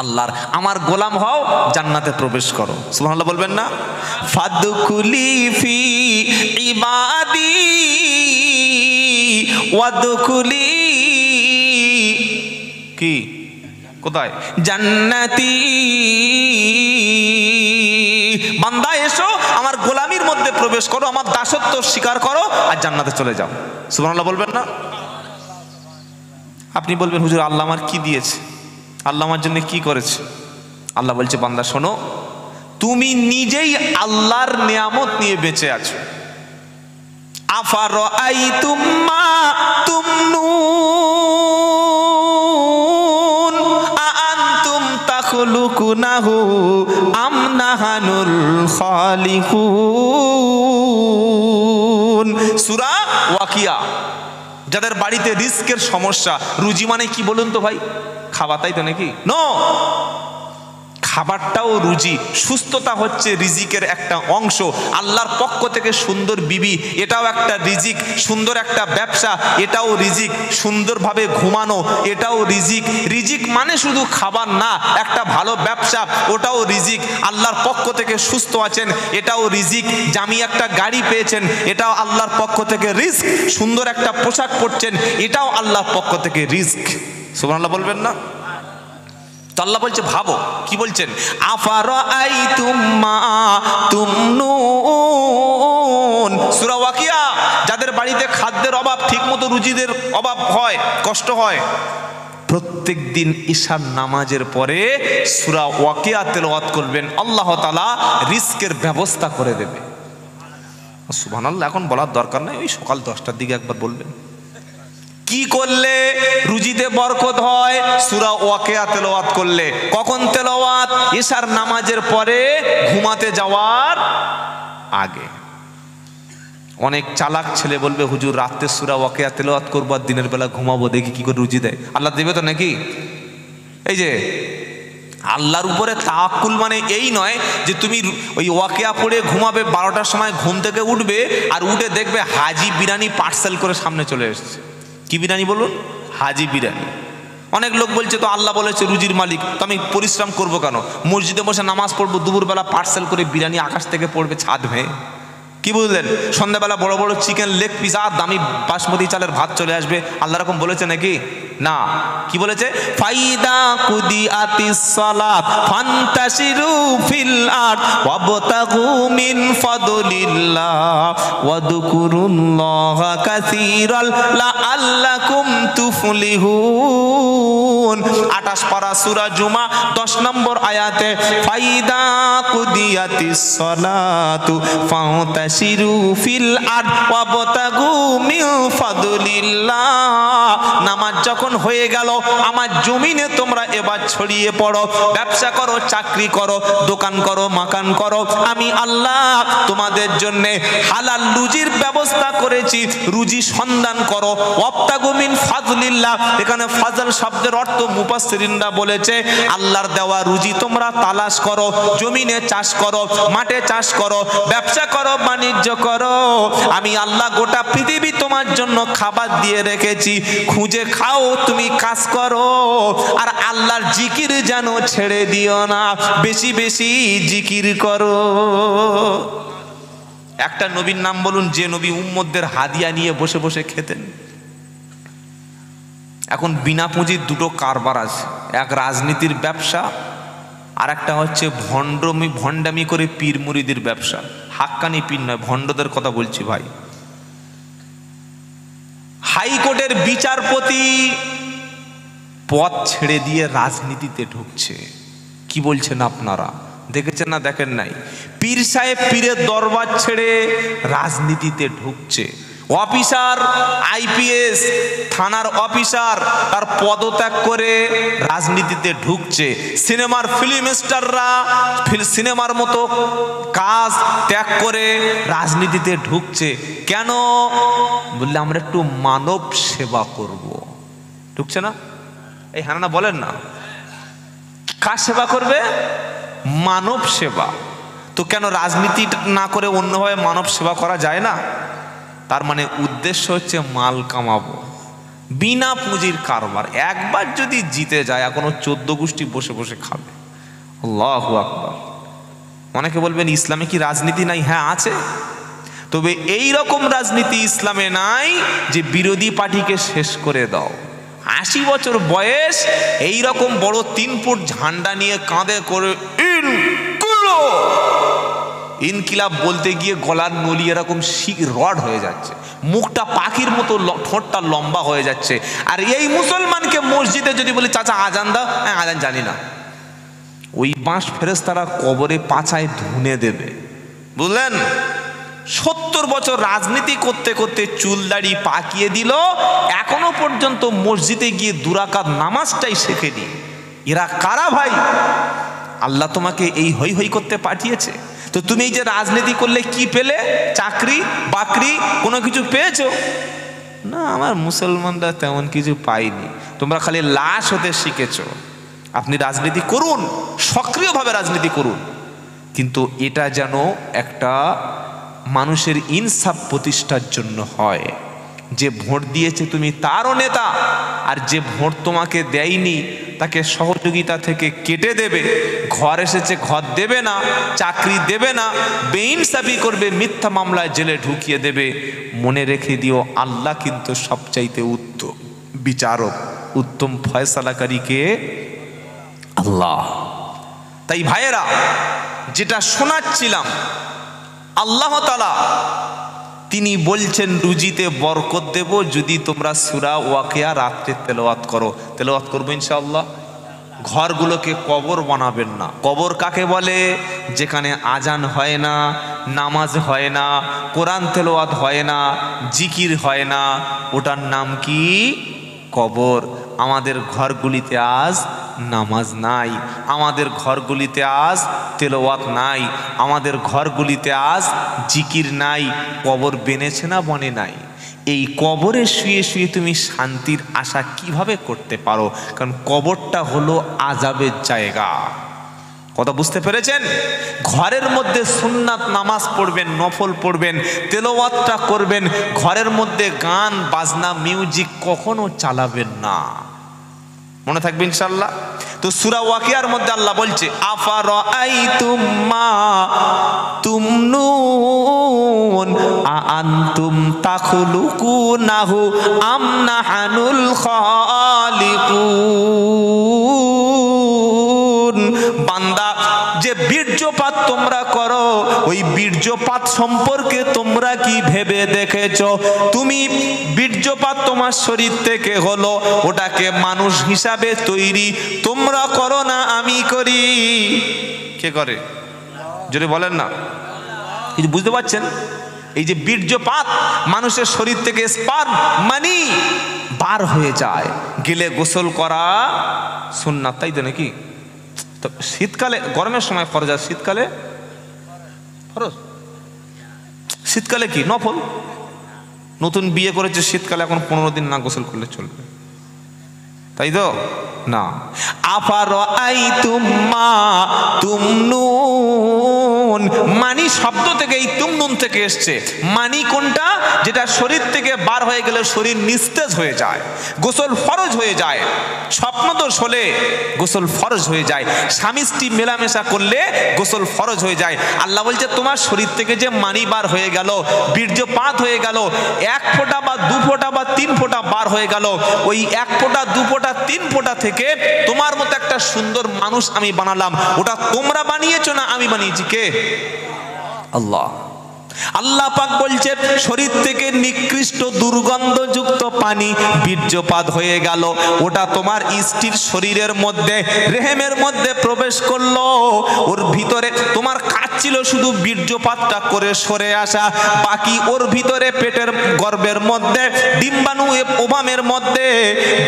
আল্লাহর। আমার গোলাম হও, জান্নাতে প্রবেশ করো। সুবহানাল্লাহ বলবেন না? ফাদখুলি ফি ইবাদি ওয়াদখুলি কি কোথায়? জান্নাতি। বান্দা এসো আমার গোলামির মধ্যে প্রবেশ করো, আমার দাসত্ব স্বীকার করো আর জান্নাতে চলে যাও। সুবহানাল্লাহ বলবেন না? আপনি বলবেন হুজুর আল্লাহ আমার কি দিয়েছে, আল্লাহ আমার জন্য কি করেছে? আল্লাহ বলছে বান্দা শোনো, তুমি নিজেই আল্লাহর নিয়ামত নিয়ে বেঁচে আছো। আফারাআইতুম মা তুমনুন আআনতুম তাখলুকুনাহু আম নাহানুল খালিকুন। সূরা ওয়াকিয়া। যাদের বাড়িতে রিস্কের সমস্যা, রুজি মানে কি বলুন তো ভাই? খাবার, তাই তো নাকি? নো, খাবারটাও রুজি। সুস্থতা হচ্ছে রিজিকের একটা অংশ। আল্লাহর পক্ষ থেকে সুন্দর বিবি, এটাও একটা রিজিক। সুন্দর একটা ব্যবসা, এটাও রিজিক। সুন্দরভাবে ঘুমানো, এটাও রিজিক। রিজিক মানে শুধু খাবার না, একটা ভালো ব্যবসা, ওটাও রিজিক। আল্লাহর পক্ষ থেকে সুস্থ আছেন, এটাও রিজিক। দামি একটা গাড়ি পেয়েছেন, এটাও আল্লাহর পক্ষ থেকে রিস্ক। সুন্দর একটা পোশাক পরছেন, এটাও আল্লাহর পক্ষ থেকে রিস্ক। সুবহানাল্লাহ বলবেন না? আল্লাহ বলছে ভাবো, কি বলছেন? আফারাআইতুম মা তুমনুন। সূরা ওয়াকিয়া। যাদের বাড়িতে খাদ্যের অভাব, ঠিকমতো রুজিদের অভাব হয়, কষ্ট হয়, প্রত্যেক দিন ঈশার নামাজের পরে সূরা ওয়াকিয়া তেলাওয়াত করবেন, আল্লাহ তাআলা রিস্কের ব্যবস্থা করে দেবে। সুবহানাল্লাহ। এখন বলার দরকার নাই, ওই সকাল 10টার দিকে একবার বলবেন। কি করলে রুজিতে বরকত হয়? সূরা ওয়াকিয়া তেলাওয়াত করলে। কখন তেলাওয়াত? ঈশার নামাজের পরে ঘুমাতে যাওয়ার আগে। অনেক চালাক ছেলে বলবে হুজুর রাতে সূরা ওয়াকিয়া তেলাওয়াত করবো আর দিনের বেলা ঘুমাবো, দেখি কি করে রুজি দেয়। আল্লাহ দেবে তো নাকি? এই যে আল্লাহর উপরে তাওয়াক্কুল মানে এই নয় যে তুমি ওই ওয়াকিয়া পড়ে ঘুমাবে, 12টার সময় ঘুম থেকে উঠবে আর উঠে দেখবে হাজি বিরিয়ানি পার্সেল করে সামনে চলে এসেছে। কি বিরিয়ানি বলুন? হাজি বিরিয়ানি। অনেক লোক বলছে তো আল্লাহ বলেছে রুজির মালিক, তো আমি পরিশ্রম করবো কেন? মসজিদে বসে নামাজ পড়বো, দুপুরবেলা পার্সেল করে বিরিয়ানি আকাশ থেকে পড়বে ছাদ ভেঙে। কি বুঝলেন? সন্ধ্যাবেলা বড় বড় চিকেন লেগ পিস আর দামি বাসমতি চালের ভাত চলে আসবে, আল্লাহ এরকম বলেছে নাকি? না। কি বলেছে? ফাইদা কুদিয়াতিস সালাত ফান্তাশিরু ফিল আরদ ওয়াবতাগু মিন ফাদলিল্লাহ ওয়াযকুরুল্লাহা কাসীরান লাআল্লাকুম তুফলিহুন। 28 পারা সূরা জুমা 10 নম্বর আয়াতে ফাইদা কুদিয়াতিস সালাতু ফান্তাশিরু ফিল আরদ ওয়াবতাগু মিন ফাদলিল্লাহ। নামাজ যখন হয়ে গেল, আমার জমিনে তোমরা এবার ছড়িয়ে পড়ো, ব্যবসা করো, চাকরি করো, দোকান করো, মাকান করো। আমি আল্লাহ তোমাদের জন্য হালাল রুজির ব্যবস্থা করেছি, রুজি সন্ধান করো। ওয়াবতাগু মিন ফাদলিল্লাহ, এখানে ফাজল শব্দের অর্থ মুফাসসিরিনরা বলেছে আল্লাহর দেওয়া রুজি তোমরা তালাশ করো, জমিনে চাষ করো, মাঠে চাষ করো, ব্যবসা করো, বাণিজ্য করো। আমি আল্লাহ গোটা পৃথিবী তোমার জন্য খাবার দিয়ে রেখেছি, খুঁজে খাও, তুমি কাজ করো। আর আল্লাহর জিকির যেন ছেড়ে দিও না, বেশি বেশি জিকির করো। একটা নবীর নাম বলুন যে নবী উম্মতদের হাদিয়া নিয়ে বসে বসে খেতেন। এখন বিনা পুঁজির দুটো কারবার আছে, এক রাজনীতির ব্যবসা, আর একটা হচ্ছে ভণ্ডামি করে পীর মুরিদের ব্যবসা। হাক্কানি পীর নয়, ভণ্ডদের কথা বলছি ভাই। হাইকোর্টের বিচারপতি পদ ছেড়ে দিয়ে রাজনীতিতে ঢুকছে। কি বলছেন আপনারা? দেখেছেন না দেখেন নাই? পীর সাহেব পীরের দরবার ছেড়ে রাজনীতিতে ঢুকছে। অফিসার আইপিএস থানার অফিসার তার পদত্যাগ করে রাজনীতিতে ঢুকছে। সিনেমার ফিল্ম স্টাররা সিনেমার মতো কাজ ত্যাগ করে রাজনীতিতে ঢুকছে। কেন? বললে আমরা একটু মানব সেবা করব। ঢুকছে না? এই হানানা বলেন না, কার সেবা করবে? মানব সেবা। তো কেন রাজনীতি না করে অন্যভাবে মানব সেবা করা যায় না? তার মানে উদ্দেশ্য হচ্ছে মাল কামাবো, বিনা পুঁজির কারবার। একবার যদি জিতে যায় এখনো 14 গোষ্ঠী বসে বসে খাবে। আল্লাহু আকবার। অনেকে বলবেন ইসলামে কি রাজনীতি নাই? হ্যাঁ আছে, তবে এই রকম রাজনীতি ইসলামে নাই যে বিরোধী পার্টিকে শেষ করে দাও। 80 বছর বয়স এই রকম বড় 3 ফুট ঝান্ডা নিয়ে কাঁধে করে ইনকিলাব বলতে গিয়ে গলার নলি এরকম রড হয়ে যাচ্ছে, মুখটা পাখির মতো, ঠোঁটটা লম্বা হয়ে যাচ্ছে। আর এই মুসলমানকে মসজিদে যদি বলি চাচা আজান দাও, হ্যাঁ আজান জানি না, ওই বাঁশ ফেরেশতারা কবরে পাছায় ধুনে দেবে। বুঝলেন? 70 বছর রাজনীতি করতে করতে চুল দাড়ি পাকিয়ে দিল, এখনো পর্যন্ত মসজিদে গিয়ে 2 রাকাত নামাজটাই শেখেনি। এরা কারা ভাই? আল্লাহ তোমাকে এই হই হই করতে পাঠিয়েছে। তো তুমি এই যে রাজনীতি করলে কি পেলে? চাকরি বাকরি কোনো কিছু পেয়েছো? না, আমার মুসলমানরা তেমন কিছু পাইনি। তোমরা খালি লাশ হতে শিখেছো। আপনি রাজনীতি করুন, সক্রিয়ভাবে রাজনীতি করুন, কিন্তু এটা যেন একটা মানুষের ইনসাফ প্রতিষ্ঠার জন্য হয়। যে ভোট দিয়েছে তুমি তারও নেতা, আর যে ভোট তোমাকে দেয়নি তাকে সহযোগিতা থেকে কেটে দেবে, ঘর এসেছে ঘর দেবে না, চাকরি দেবে না, বেইনসাফি করবে, মিথ্যা মামলায় জেলে ঢুকিয়ে দেবে। মনে রেখে দিও আল্লাহ কিন্তু সবচাইতে উত্তম বিচারক, উত্তম ফয়সালাকারী কে? আল্লাহ। তাই ভাইয়েরা, যেটা শোনাচ্ছিলাম, আল্লাহ তাআলা তিনি বলছেন রুজিতে বরকত দেব যদি তোমরা সূরা ওয়াকিয়া রাত্রে তেলাওয়াত করো। তেলাওয়াত করবো ইনশাআল্লাহ। ঘরগুলোকে কবর বানাবেন না। কবর কাকে বলে? যেখানে আজান হয় না, নামাজ হয় না, কোরআন তেলাওয়াত হয় না, জিকির হয় না, ওটার নাম কি? কবর। আমাদের ঘরগুলিতে আজ নামাজ নাই, আমাদের ঘরগুলিতে আজ তেলাওয়াত নাই, আমাদের ঘরগুলিতে আজ জিকির নাই। কবর বেনেছে না বনে নাই? এই কবরে শুয়ে শুয়ে তুমি শান্তির আশা কিভাবে করতে পারো? কারণ কবরটা হলো আযাবের জায়গা। কথা বুঝতে পেরেছেন? ঘরের মধ্যে সুন্নাত নামাজ পড়বেন, নফল পড়বেন, তেলাওয়াতটা করবেন। ঘরের মধ্যে গান বাজনা মিউজিক কখনো চালাবেন না। মনে থাকবে ইনশাআল্লাহ। তো সূরা ওয়াকিয়ার মধ্যে আল্লাহ বলছে আফারাআইতুম মা তুমনুন আআনতুম তাখলুকুনাহু আম নাহনুল খালিকুন। বান্দা, যে বীর্যপাত তোমরা করো ওই বীর্যপাত সম্পর্কে তোমরা কি ভেবে দেখেছো? তুমি বীর্যপাত তোমার শরীর থেকে হলো, ওটাকে মানুষ হিসাবে তৈরি তোমরা করো না, আমি করি। কে করে? জোরে বলেন না। কিছু বুঝতে পারছেন? এই যে বীর্যপাত, মানুষের শরীর থেকে স্পার্ম মানি বার হয়ে যায়, গেলে গোসল করা সুন্নাত, তাই তো নাকি? তো শীতকালে, গরমের সময় ফরজ, আর শীতকালে ফরজ। শীতকালে কি নফল? নতুন বিয়ে করেছে শীতকালে, এখন 15 দিন না গোসল করলে চলবে, তাই তো না? আফারাআইতুম মা তুমনুন, মানি শব্দ থেকে, এই তুমনুন থেকে এসছে। মানি কোনটা? যেটা শরীর থেকে বার হয়ে গেলে শরীর নিস্তেজ হয়ে যায়, গোসল ফরজ হয়ে যায়। স্বপ্নদোষ হলে গোসল ফরজ হয়ে যায়, স্বামী স্ত্রী মেলামেশা করলে গোসল ফরজ হয়ে যায়। আল্লাহ বলছে তোমার শরীর থেকে যে মানি বার হয়ে গেল, বীর্যপাত হয়ে গেল, 1 ফোঁটা বা 2 ফোঁটা বা 3 ফোঁটা বার হয়ে গেল, ওই 1 ফোঁটা 2 ফোঁটা 3 ফোঁটা থেকে তোমার মতো একটা সুন্দর মানুষ আমি বানালাম। ওটা তোমরা বানিয়েছো না আমি বানিয়েছি? কে? আল্লাহ। আল্লাহ পাক বলছে শরীর থেকে নিকৃষ্ট দুর্গন্ধযুক্ত পানি বীর্যপাত হয়ে গেল, ওটা তোমার স্ত্রীর শরীরের মধ্যে, রেহেমের মধ্যে প্রবেশ করলো। ওর ভিতরে তোমার কাজ ছিল শুধু বীর্যপাতটা করে সরে আসা, বাকি ওর ভিতরে পেটের গর্ভের মধ্যে ডিম্বাণু ওভামের মধ্যে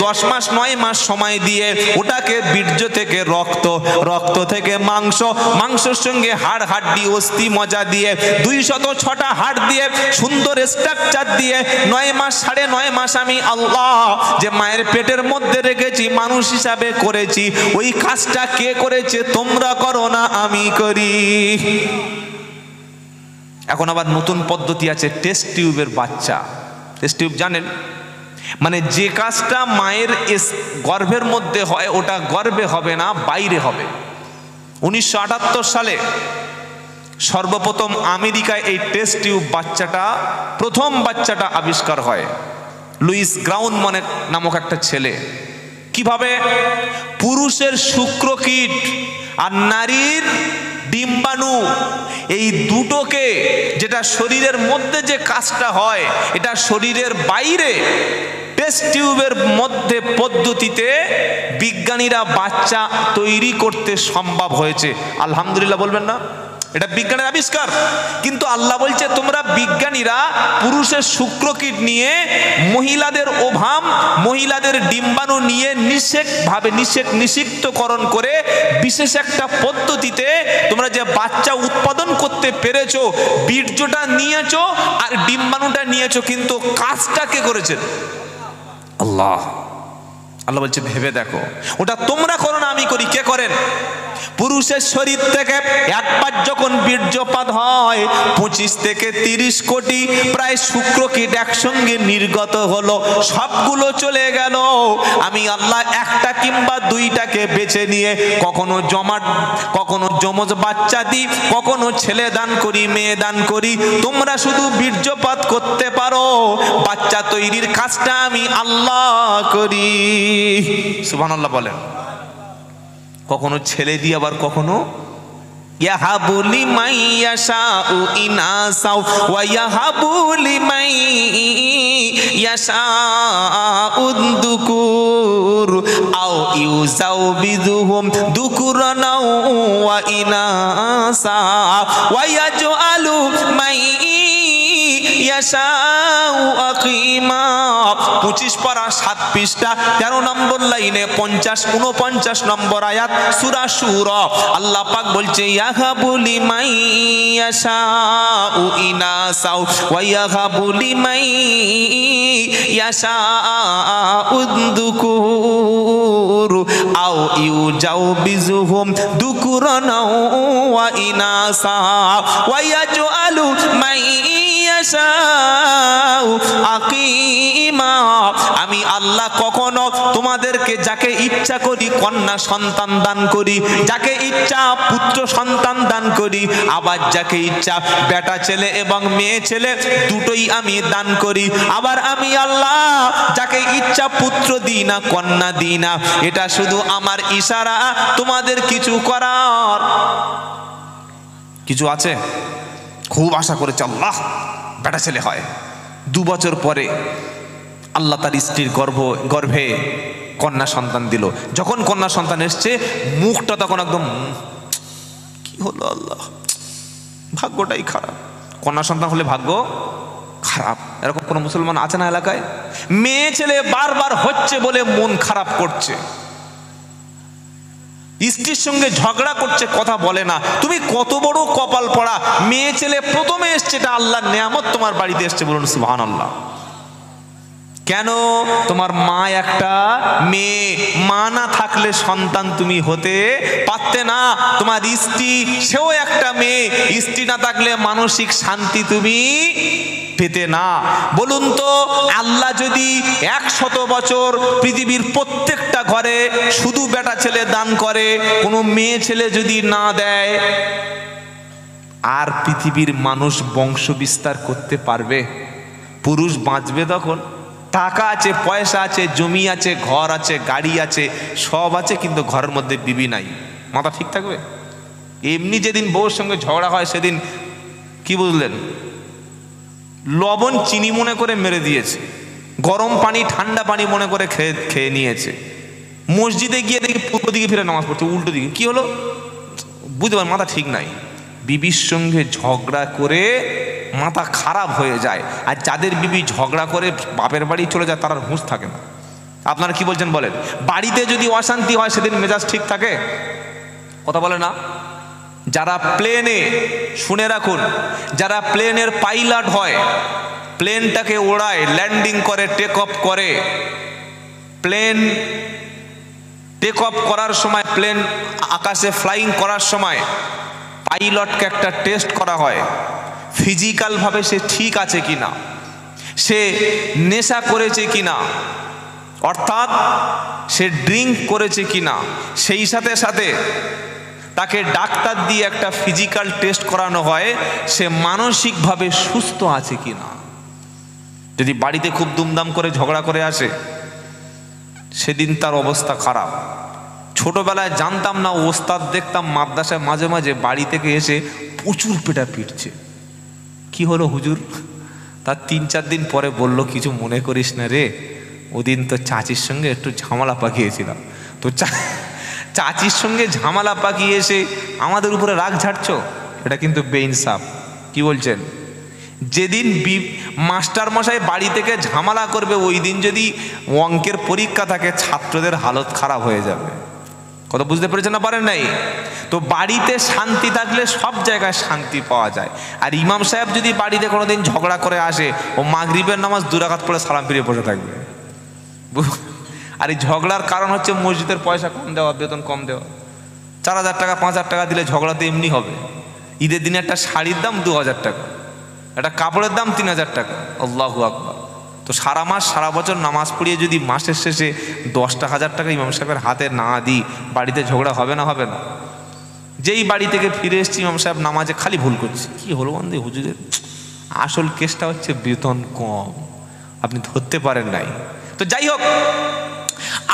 10 মাস 9 মাস সময় দিয়ে ওটাকে বীর্য থেকে রক্ত, রক্ত থেকে মাংস, মাংসের সঙ্গে হাড় হাড্ডি অস্থি মজা দিয়ে 206টা হাড় দিয়ে সুন্দর স্ট্রাকচার দিয়ে 9 মাস 9.5 মাস আমি আল্লাহ যে মায়ের পেটের মধ্যে রেখেছি, মানুষ হিসাবে করেছি। ওই কাজটা কে করেছে? তোমরা করো না, আমি করি। এখন আবার নতুন পদ্ধতি আছে, টেস্ট টিউবের বাচ্চা। টেস্ট টিউব জানেন? মানে যে কাজটা মায়ের গর্ভের মধ্যে হয় ওটা গর্ভে হবে না, বাইরে হবে। 1978 সালে সর্বপ্রথম আমেরিকায় এই টেস্ট টিউব বাচ্চাটা, প্রথম বাচ্চাটা আবিষ্কার হয়। লুইস গ্রাউন নামক একটা ছেলে। কিভাবে? পুরুষের শুক্রকীট আর নারীর ডিম্বাণু, এই দুটোকে, যেটা শরীরের মধ্যে যে কাজটা হয় এটা শরীরের বাইরে টেস্ট টিউবের মধ্যে পদ্ধতিতে বিজ্ঞানীরা বাচ্চা তৈরি করতে সম্ভব হয়েছে। আলহামদুলিল্লাহ বলবেন না? এটা বিজ্ঞানের আবিষ্কার। কিন্তু আল্লাহ বলছে তোমরা বিজ্ঞানীরা পুরুষের শুক্রকীট নিয়ে, মহিলাদের ওভাম, মহিলাদের ডিম্বাণু নিয়ে নিষিক্তকরণ করে বিশেষ একটা পদ্ধতিতে তোমরা যে বাচ্চা উৎপাদন করতে পেরেছো, বীর্যটা নিয়েছো আর ডিম্বাণুটা নিয়েছো, কিন্তু কাজটা কে করেছেন? আল্লাহ। আল্লাহ বলছে ভেবে দেখো, ওটা তোমরা করো না, আমি করি। কে করেন? পুরুষের শরীর থেকে একবার যখন বীর্যপাত হয় 25 থেকে 30 কোটি প্রায় শুক্রকীট একসঙ্গে নির্গত হলো, সবগুলো চলে গেল। আমি আল্লাহ একটা কিংবা দুইটাকে বেছে নিয়ে কখনো যমজ বাচ্চা দিই, কখনো ছেলে দান করি, মেয়ে দান করি। তোমরা শুধু বীর্যপাত করতে পারো, বাচ্চা তৈরির কাজটা আমি আল্লাহ করি। সুবহানাল্লাহ বলেন। কখনো ছেলে দিয়ে, আবার কখনো ইয়াহাবু লিমান ইয়াশাউ ইনাসা ওয়া ইয়াহাবু লিমান ইয়াশাউ যুকুর আও ইউযাউবিযুহুম যুকুরান ওয়া ইনাসা ওয়া ইয়াজআলু মান ইয়াশাউ আকিমা। 25 পারা 7 পৃষ্ঠা 13 নম্বর লাইনে 50-49 নম্বর আয়াত সূরা শুরা। আল্লাহ পাক বলছে ইয়াহাবু লিমান ইয়াশাউ ইনাসা ওয়া ইয়াহাবু লিমান ইয়াশাউ যুকুর আও ইউযাউবিযুহুম যুকুরান ওয়া ইনাসা ওয়া ইয়াজআলু মান ইয়াশাউ আকিমা। মা, আমি আল্লাহ কখনো তোমাদেরকে যাকে ইচ্ছা করি কন্যা সন্তান দান করি, যাকে ইচ্ছা পুত্র সন্তান দান করি, আবার যাকে ইচ্ছা বেটা ছেলে এবং মেয়ে ছেলে দুটোই আমি দান করি। আবার আমি আল্লাহ যাকে ইচ্ছা পুত্র দিই না, কন্যা দিই না। এটা শুধু আমার ইশারা, তোমাদের কিছু করার কিছু আছে? খুব আশা করেছে আল্লাহ বেটা ছেলে হয়। 2 বছর পরে আল্লাহ তার স্ত্রীর গর্ভে কন্যা সন্তান দিল। যখন কন্যা সন্তান এসছে, মুখটা তখন একদম কি হলো আল্লাহ, ভাগ্যটাই খারাপ। কন্যা সন্তান হলে ভাগ্য খারাপ, এরকম কোন মুসলমান আছে না এলাকায়? মেয়ে ছেলে বারবার হচ্ছে বলে মন খারাপ করছে, স্ত্রীর সঙ্গে ঝগড়া করছে, কথা বলে না। তুমি কত বড় কপাল পড়া, মেয়ে ছেলে প্রথমে এসছে, এটা আল্লাহর নেয়ামত তোমার বাড়িতে এসছে, বলুন সুবহানাল্লাহ। কেন? তোমার মা একটা মেয়ে, মা না থাকলে সন্তান তুমি হতে পারতে না। তোমার স্ত্রী, সেও একটা মেয়ে, স্ত্রী না থাকলে মানসিক শান্তি তুমি পেতে না। বলুন তো, আল্লাহ যদি 100 বছর পৃথিবীর প্রত্যেকটা ঘরে শুধু বেটা ছেলে দান করে, কোনো মেয়ে ছেলে যদি না দেয়, আর পৃথিবীর মানুষ বংশ বিস্তার করতে পারবে? পুরুষ বাঁচবে তখন? টাকা আছে, পয়সা আছে, জমি আছে, ঘর আছে, গাড়ি আছে, সব আছে, কিন্তু ঘরের মধ্যে বিবি নাই, মাথা ঠিক থাকবে? এমনি যেদিন বউর সঙ্গে ঝগড়া হয় সেদিন কি বুঝলেন? লবণ চিনি মনে করে মেরে দিয়েছে, গরম পানি ঠান্ডা পানি মনে করে খেয়ে নিয়েছে। মসজিদে গিয়ে দেখি পূর্ব দিকে ফিরে নামাজ পড়ছে, উল্টো দিকে। কি হলো? বুঝতে পারেন মাথা ঠিক নাই। বিবির সঙ্গে ঝগড়া করে মাথা খারাপ হয়ে যায়। আর যাদের বিবি ঝগড়া করে বাপের বাড়ি চলে যায়, তার হুঁশ থাকে না। আপনারা কি বলছেন বলেন? বাড়িতে যদি অশান্তি হয় সেদিন মেজাজ ঠিক থাকে? কথা বলে না? যারা প্লেনে, শুনে রাখুন, যারা প্লেনের পাইলট হয়, প্লেনটাকে ওড়ায়, ল্যান্ডিং করে, টেক অফ করে, প্লেন টেক অফ করার সময়, প্লেন আকাশে ফ্লাইং করার সময় পাইলটকে একটা টেস্ট করা হয়, ফিজিক্যালভাবে সে ঠিক আছে কিনা, সে নেশা করেছে কিনা, অর্থাৎ সে ড্রিঙ্ক করেছে কিনা। সেই সাথে সাথে তাকে ডাক্তার দিয়ে একটা ফিজিক্যাল টেস্ট করানো হয়, সে মানসিকভাবে সুস্থ আছে কিনা। যদি বাড়িতে খুব দুমদাম করে ঝগড়া করে আসে, সেদিন তার অবস্থা খারাপ। ছোটবেলায় জানতাম না, ওস্তাদ দেখতাম মাদ্রাসায় মাঝে মাঝে বাড়ি থেকে এসে প্রচুর পেটা পিটছে। কি হলো হুজুর? তার 3-4 দিন পরে বলল, কিছু মনে করিস না রে, ওদিন তো চাচির সঙ্গে একটু ঝামেলা পাকিয়েছিলাম, তো চাচির সঙ্গে ঝামেলা পাকিয়ে এসে আমাদের উপরে রাগ ঝাড়ছ, এটা কিন্তু বেইনসাফ। কি বলছেন? যেদিন মাস্টার মশাই বাড়ি থেকে ঝামেলা করবে, ওই দিন যদি অঙ্কের পরীক্ষা থাকে, ছাত্রদের হালত খারাপ হয়ে যাবে। কথা বুঝতে পেরেছেন না? পারেন নাই? তো বাড়িতে শান্তি থাকলে সব জায়গায় শান্তি পাওয়া যায়। আর ইমাম সাহেব যদি বাড়িতে কোনোদিন ঝগড়া করে আসে, ও মাগরিবের নামাজ 2 রাকাত পড়ে সালাম ফিরিয়ে বসে থাকবে। আর এই ঝগড়ার কারণ হচ্ছে মসজিদের পয়সা কম দেওয়া, বেতন কম দেওয়া। 4000 টাকা 5000 টাকা দিলে ঝগড়া তো এমনি হবে। ঈদের দিনে একটা শাড়ির দাম 2000 টাকা, একটা কাপড়ের দাম 3000 টাকা। আল্লাহু আকবার। তো সারা মাস সারা বছর নামাজ পড়িয়ে যদি মাসের শেষে 10,000 টাকা ইমাম সাহেবের হাতে না দিই, বাড়িতে ঝগড়া হবে না? হবে না? যেই বাড়ি থেকে ফিরে এসছি, ইমাম সাহেব নামাজে খালি ভুল করছে। কি হলো বন্ধু হুজুরের? আসল কেসটা হচ্ছে বেতন কম, আপনি ধরতে পারেন নাই। তো যাই হোক,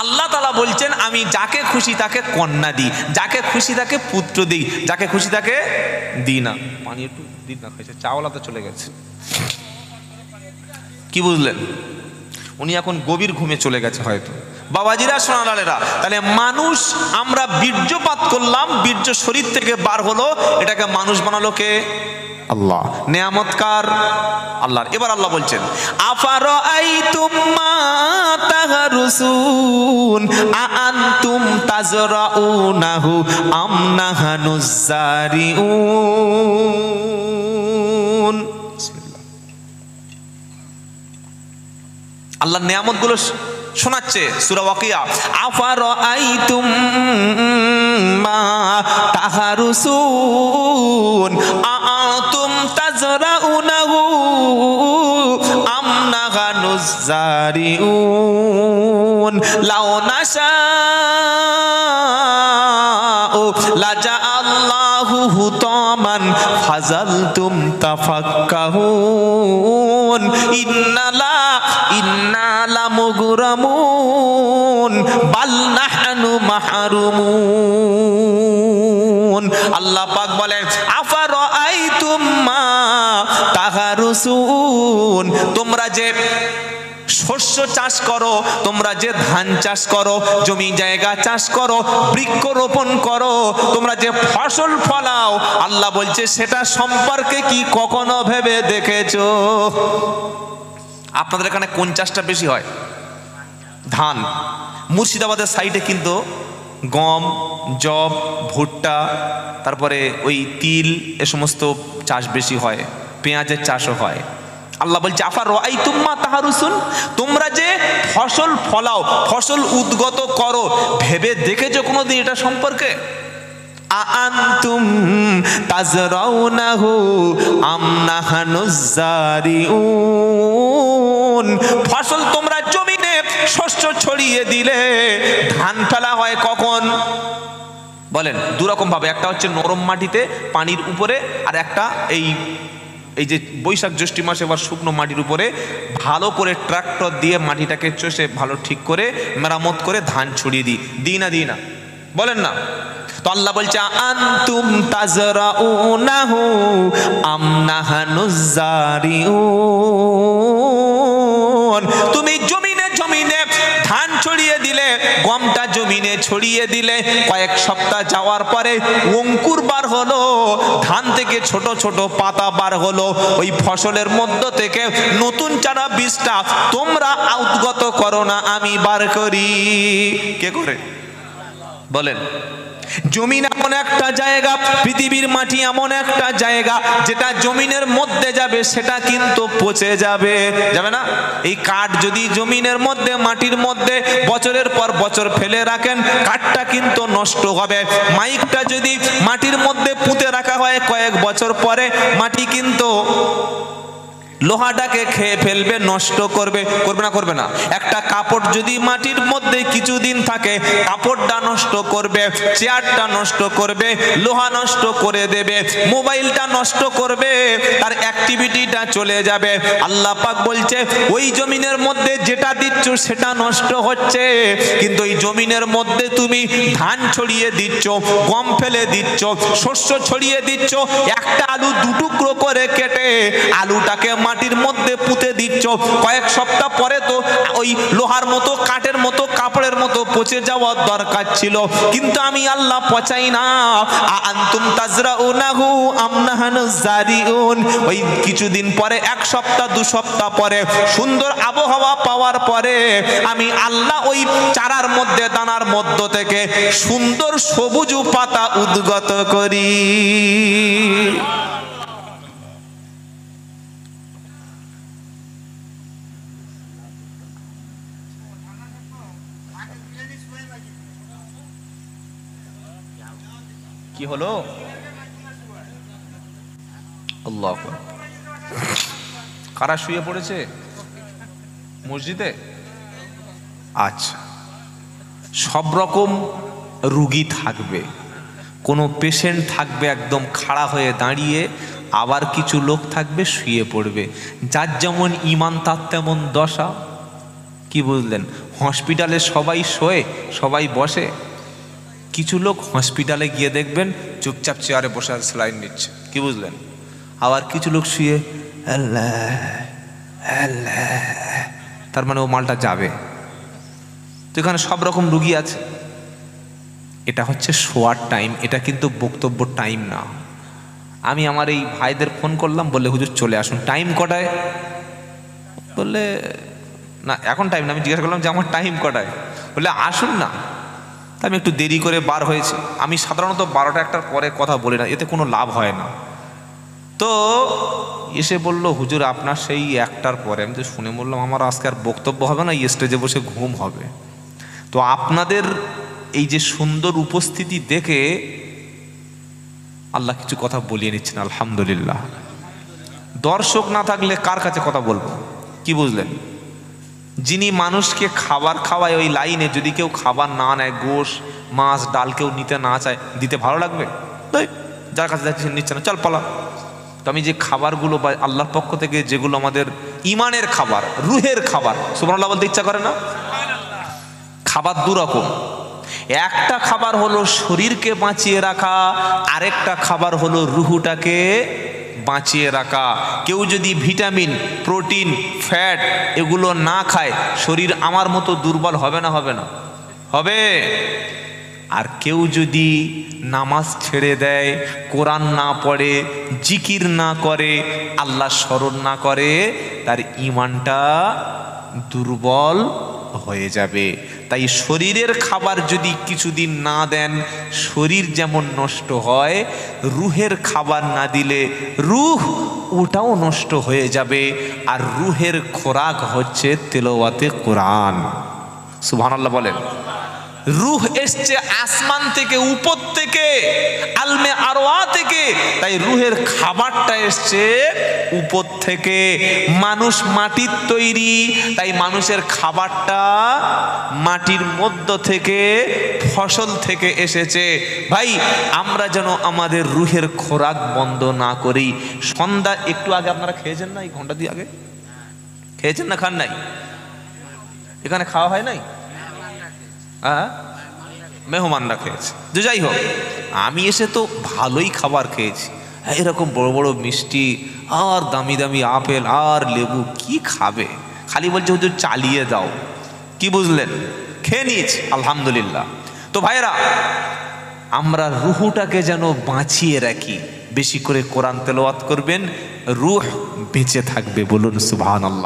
আল্লাহ তাআলা বলছেন, আমি যাকে খুশি তাকে কন্যা দিই, যাকে খুশি তাকে পুত্র দিই, যাকে খুশি তাকে দিই না। পানি একটু দিন না, খাইছে, চাওয়ালাতে চলে গেছে। কি বুঝলেন? উনি এখন গভীর ঘুমে চলে গেছে হয়তো। বাবাজিরা, সোনালালেরা, তাহলে মানুষ, আমরা বীর্যপাত করলাম, বীর্য শরীর থেকে বার হলো, এটাকে মানুষ বানালো কে? আল্লাহ। নেয়ামতকার আল্লাহর। এবার আল্লাহ বলছেন, আফারাআইতুম মা তাহরুসুন আআনতুম তাজরাউনাহু আম নাহনুজ জারিউন। আল্লাহর নেয়ামতগুলো শোনাচ্ছে সূরা ওয়াকিয়া। আফারাআইতুম মা তাহরুসুন আআনতুম তাজরাউনাহু আম নাহনুজ الزارعون لو نشاء لجعلناه حطاما فظلتم تفكهون إنا لمغرمون بل نحن محرومون আল্লাহ পাক বলেন আফারাআইতুম মা তাহারুসুন, তোমরা যে শস্য চাষ করো, তোমরা যে ধান চাষ করো, জমি জায়গা চাষ করো, বৃক্ষরোপণ করো, তোমরা যে ফসল ফলাও, আল্লাহ বলছে সেটা সম্পর্কে কি কখনো ভেবে দেখেছো? আপনাদের এখানে কোন চাষটা বেশি হয়? ধান। মুর্শিদাবাদের সাইডে কিন্তু গম, জব, ভুট্টা, তারপরে ওই তিল, এ সমস্ত চাষ বেশি হয়, পেঁয়াজের চাষও হয়। আল্লাহ বলছে আফারাআইতুম মা তাহারুসুন, তোমরা যে ফসল ফলাও, ফসল উদ্গত করো, ভেবে দেখেছো কোনোদিন এটা সম্পর্কে? আআনতুম তাজরাউনাহু আম নাহনুজ জারিউন, ফসল তোমরা জমিনে শস্য ছড়িয়ে দিলে, ধান ফেলা হয় কখন বলেন? দুরকম ভাবে, একটা হচ্ছে নরম মাটিতে পানির উপরে, আর একটা এই যে বৈশাখ জ্যৈষ্ঠ মাসে এবার শুকনো মাটির উপরে ভালো করে ট্রাক্টর দিয়ে মাটিটাকে চষে ভালো ঠিক করে মেরামত করে ধান ছড়িয়ে দিই না বলেন না? তো আল্লাহ বলছে আনতুম তাজরাউনাহু আম নাহনুজ জারিউন, তুমি জমিনে ধান ছড়িয়ে দিলে, গমটা জমিনে ছড়িয়ে দিলে, কয়েক সপ্তাহ যাওয়ার পরে অঙ্কুর বার হলো, ধান থেকে ছোট ছোট পাতা বার হলো, ওই ফসলের মধ্য থেকে নতুন চারা বীজটা তোমরা উদ্গত করো না, আমি বার করি। কে করে বলেন? জমিন এমন একটা জায়গা, পৃথিবীর মাটি এমন একটা জায়গা, যেটা জমিনের মধ্যে যাবে সেটা কিন্তু পচে যাবে না? এই কাঠ যদি জমিনের মধ্যে, মাটির মধ্যে বছরের পর বছর ফেলে রাখেন, কাঠটা কিন্তু নষ্ট হবে। মাইকটা যদি মাটির মধ্যে পুঁতে রাখা হয়, কয়েক বছর পরে মাটি কিন্তু লোহাটাকে খেয়ে ফেলবে, নষ্ট করবে না? একটা কাপড় যদি মাটির মধ্যে কিছুদিন থাকে, কাপড়টা নষ্ট করবে, চেয়ারটা নষ্ট করবে, লোহা নষ্ট করে দেবে, মোবাইলটা নষ্ট করবে, তার অ্যাক্টিভিটিটা চলে যাবে। আল্লাহ পাক বলছে ওই জমিনের মধ্যে যেটা দিচ্ছ সেটা নষ্ট হচ্ছে, কিন্তু ওই জমিনের মধ্যে তুমি ধান ছড়িয়ে দিচ্ছ, গম ফেলে দিচ্ছ, শস্য ছড়িয়ে দিচ্ছ, একটা আলু দুটুকরো করে কেটে আলুটাকে মাটির মধ্যে পুঁতে দিচ্ছ, কয়েক সপ্তাহ পরে তো ওই লোহার মতো, কাঠের মতো, কাপড়ের মতো পচে যাওয়ার দরকার ছিল, কিন্তু আমি আল্লাহ পচাই না। আনতুম তাজরাউনাহু আম নাহনুজ জারিউন, ওই কিছুদিন পরে, এক সপ্তাহ দু সপ্তাহ পরে, সুন্দর আবহাওয়া পাওয়ার পরে আমি আল্লাহ ওই চারার মধ্যে, দানার মধ্য থেকে সুন্দর সবুজ পাতা উদ্গত করি। কি হলো? আল্লাহু আকবার। কারা শুয়ে পড়েছে মসজিদে? আচ্ছা, সব রকম রুগী থাকবে, কোনো পেশেন্ট থাকবে একদম খাড়া হয়ে দাঁড়িয়ে, আবার কিছু লোক থাকবে শুয়ে পড়বে। যার যেমন ঈমান তার তেমন দশা। কি বুঝলেন? হসপিটালে সবাই শোয়ে, সবাই বসে, কিছু লোক হসপিটালে গিয়ে দেখবেন চুপচাপ চেয়ারে বসে স্যালাইন নিচ্ছে। কি বুঝলেন? আবার কিছু লোক শুয়ে আল্লাহ আল্লাহ, তার মানে ও মালটা যাবে। তো এখানে সব রকম রুগী আছে। এটা হচ্ছে শোয়ার টাইম, এটা কিন্তু বক্তব্য টাইম না। আমি আমার এই ভাইদের ফোন করলাম, বললে হুজুর চলে আসুন। টাইম কটায়? বললে না এখন টাইম না। আমি জিজ্ঞাসা করলাম যে আমার টাইম কটায়? বললে আসুন না। তা আমি একটু দেরি করে বার হয়েছি। আমি সাধারণত 12টা 1টার পরে কথা বলি না, এতে কোনো লাভ হয় না। তো এসে বলল হুজুর আপনার সেই 1টার পরে। আমি তো শুনে বললাম আমার আজকে আর বক্তব্য হবে না, স্টেজে বসে ঘুম হবে। তো আপনাদের এই যে সুন্দর উপস্থিতি দেখে আল্লাহ কিছু কথা বলিয়ে নিচ্ছেন, আলহামদুলিল্লাহ। দর্শক না থাকলে কার কাছে কথা বলবো? কি বুঝলেন? যিনি মানুষকে খাবার খাওয়ায় ওই লাইনে যদি কেউ খাবার না নেয়, গোশ মাছ ডাল কেউ নিতে না চায়, দিতে ভালো লাগবে? যার কাছে যাচ্ছে নিচ্ছে না, চল পালা। তো আমি যে খাবারগুলো বা আল্লাহর পক্ষ থেকে যেগুলো আমাদের ইমানের খাবার, রুহের খাবার, সুবহানাল্লাহ বলতে ইচ্ছা করে না? খাবার দুরকম, একটা খাবার হলো শরীরকে বাঁচিয়ে রাখা, আরেকটা খাবার হলো রুহুটাকে বাঁচিয়ে রাখা। কেউ যদি ভিটামিন, প্রোটিন, ফ্যাট এগুলো না খায়, শরীর আমার মতো দুর্বল হবে না? হবে না? হবে। আর কেউ যদি নামাজ ছেড়ে দেয়, কোরআন না পড়ে, জিকির না করে, আল্লাহ স্মরণ না করে, তার ঈমানটা দুর্বল হয়ে যাবে। তাই শরীরের খাবার যদি কিছুদিন না দেন, শরীর যেমন নষ্ট হয়, রুহের খাবার না দিলে রুহ ওটাও নষ্ট হয়ে যাবে। আর রুহের খোরাক হচ্ছে তেলাওয়াতে কোরআন। সুবহানাল্লাহ বলেন। রুহ এসছে আসমান থেকে, উপর থেকে, আলমে আরওয়া থেকে, তাই রুহের খাবারটা এসছে উপর থেকে। মানুষ মাটির তৈরি, তাই মানুষের খাবারটা মাটির মধ্য থেকে, ফসল থেকে এসেছে। ভাই, আমরা যেন আমাদের রুহের খোরাক বন্ধ না করি। সন্ধ্যা একটু আগে আপনারা খেয়েছেন না? এই ঘন্টা দিয়ে আগে খেয়েছেন না? খান নাই? এখানে খাওয়া হয় নাই? হ্যাঁ, মেহমানরা খেয়েছে। তো যাই হোক, আমি এসে তো ভালোই খাবার খেয়েছি। এরকম বড় বড় মিষ্টি আর দামি দামি আপেল আর লেবু কি খাবে? খালি বলছে হুজুর চালিয়ে দাও। কি বুঝলেন? খেয়ে নিয়েছি, আলহামদুলিল্লাহ। তো ভাইরা, আমরা রুহুটাকে যেন বাঁচিয়ে রাখি। বেশি করে কোরআন তেলাওয়াত করবেন, রুহ বেঁচে থাকবে। বলুন সুবহানাল্লাহ।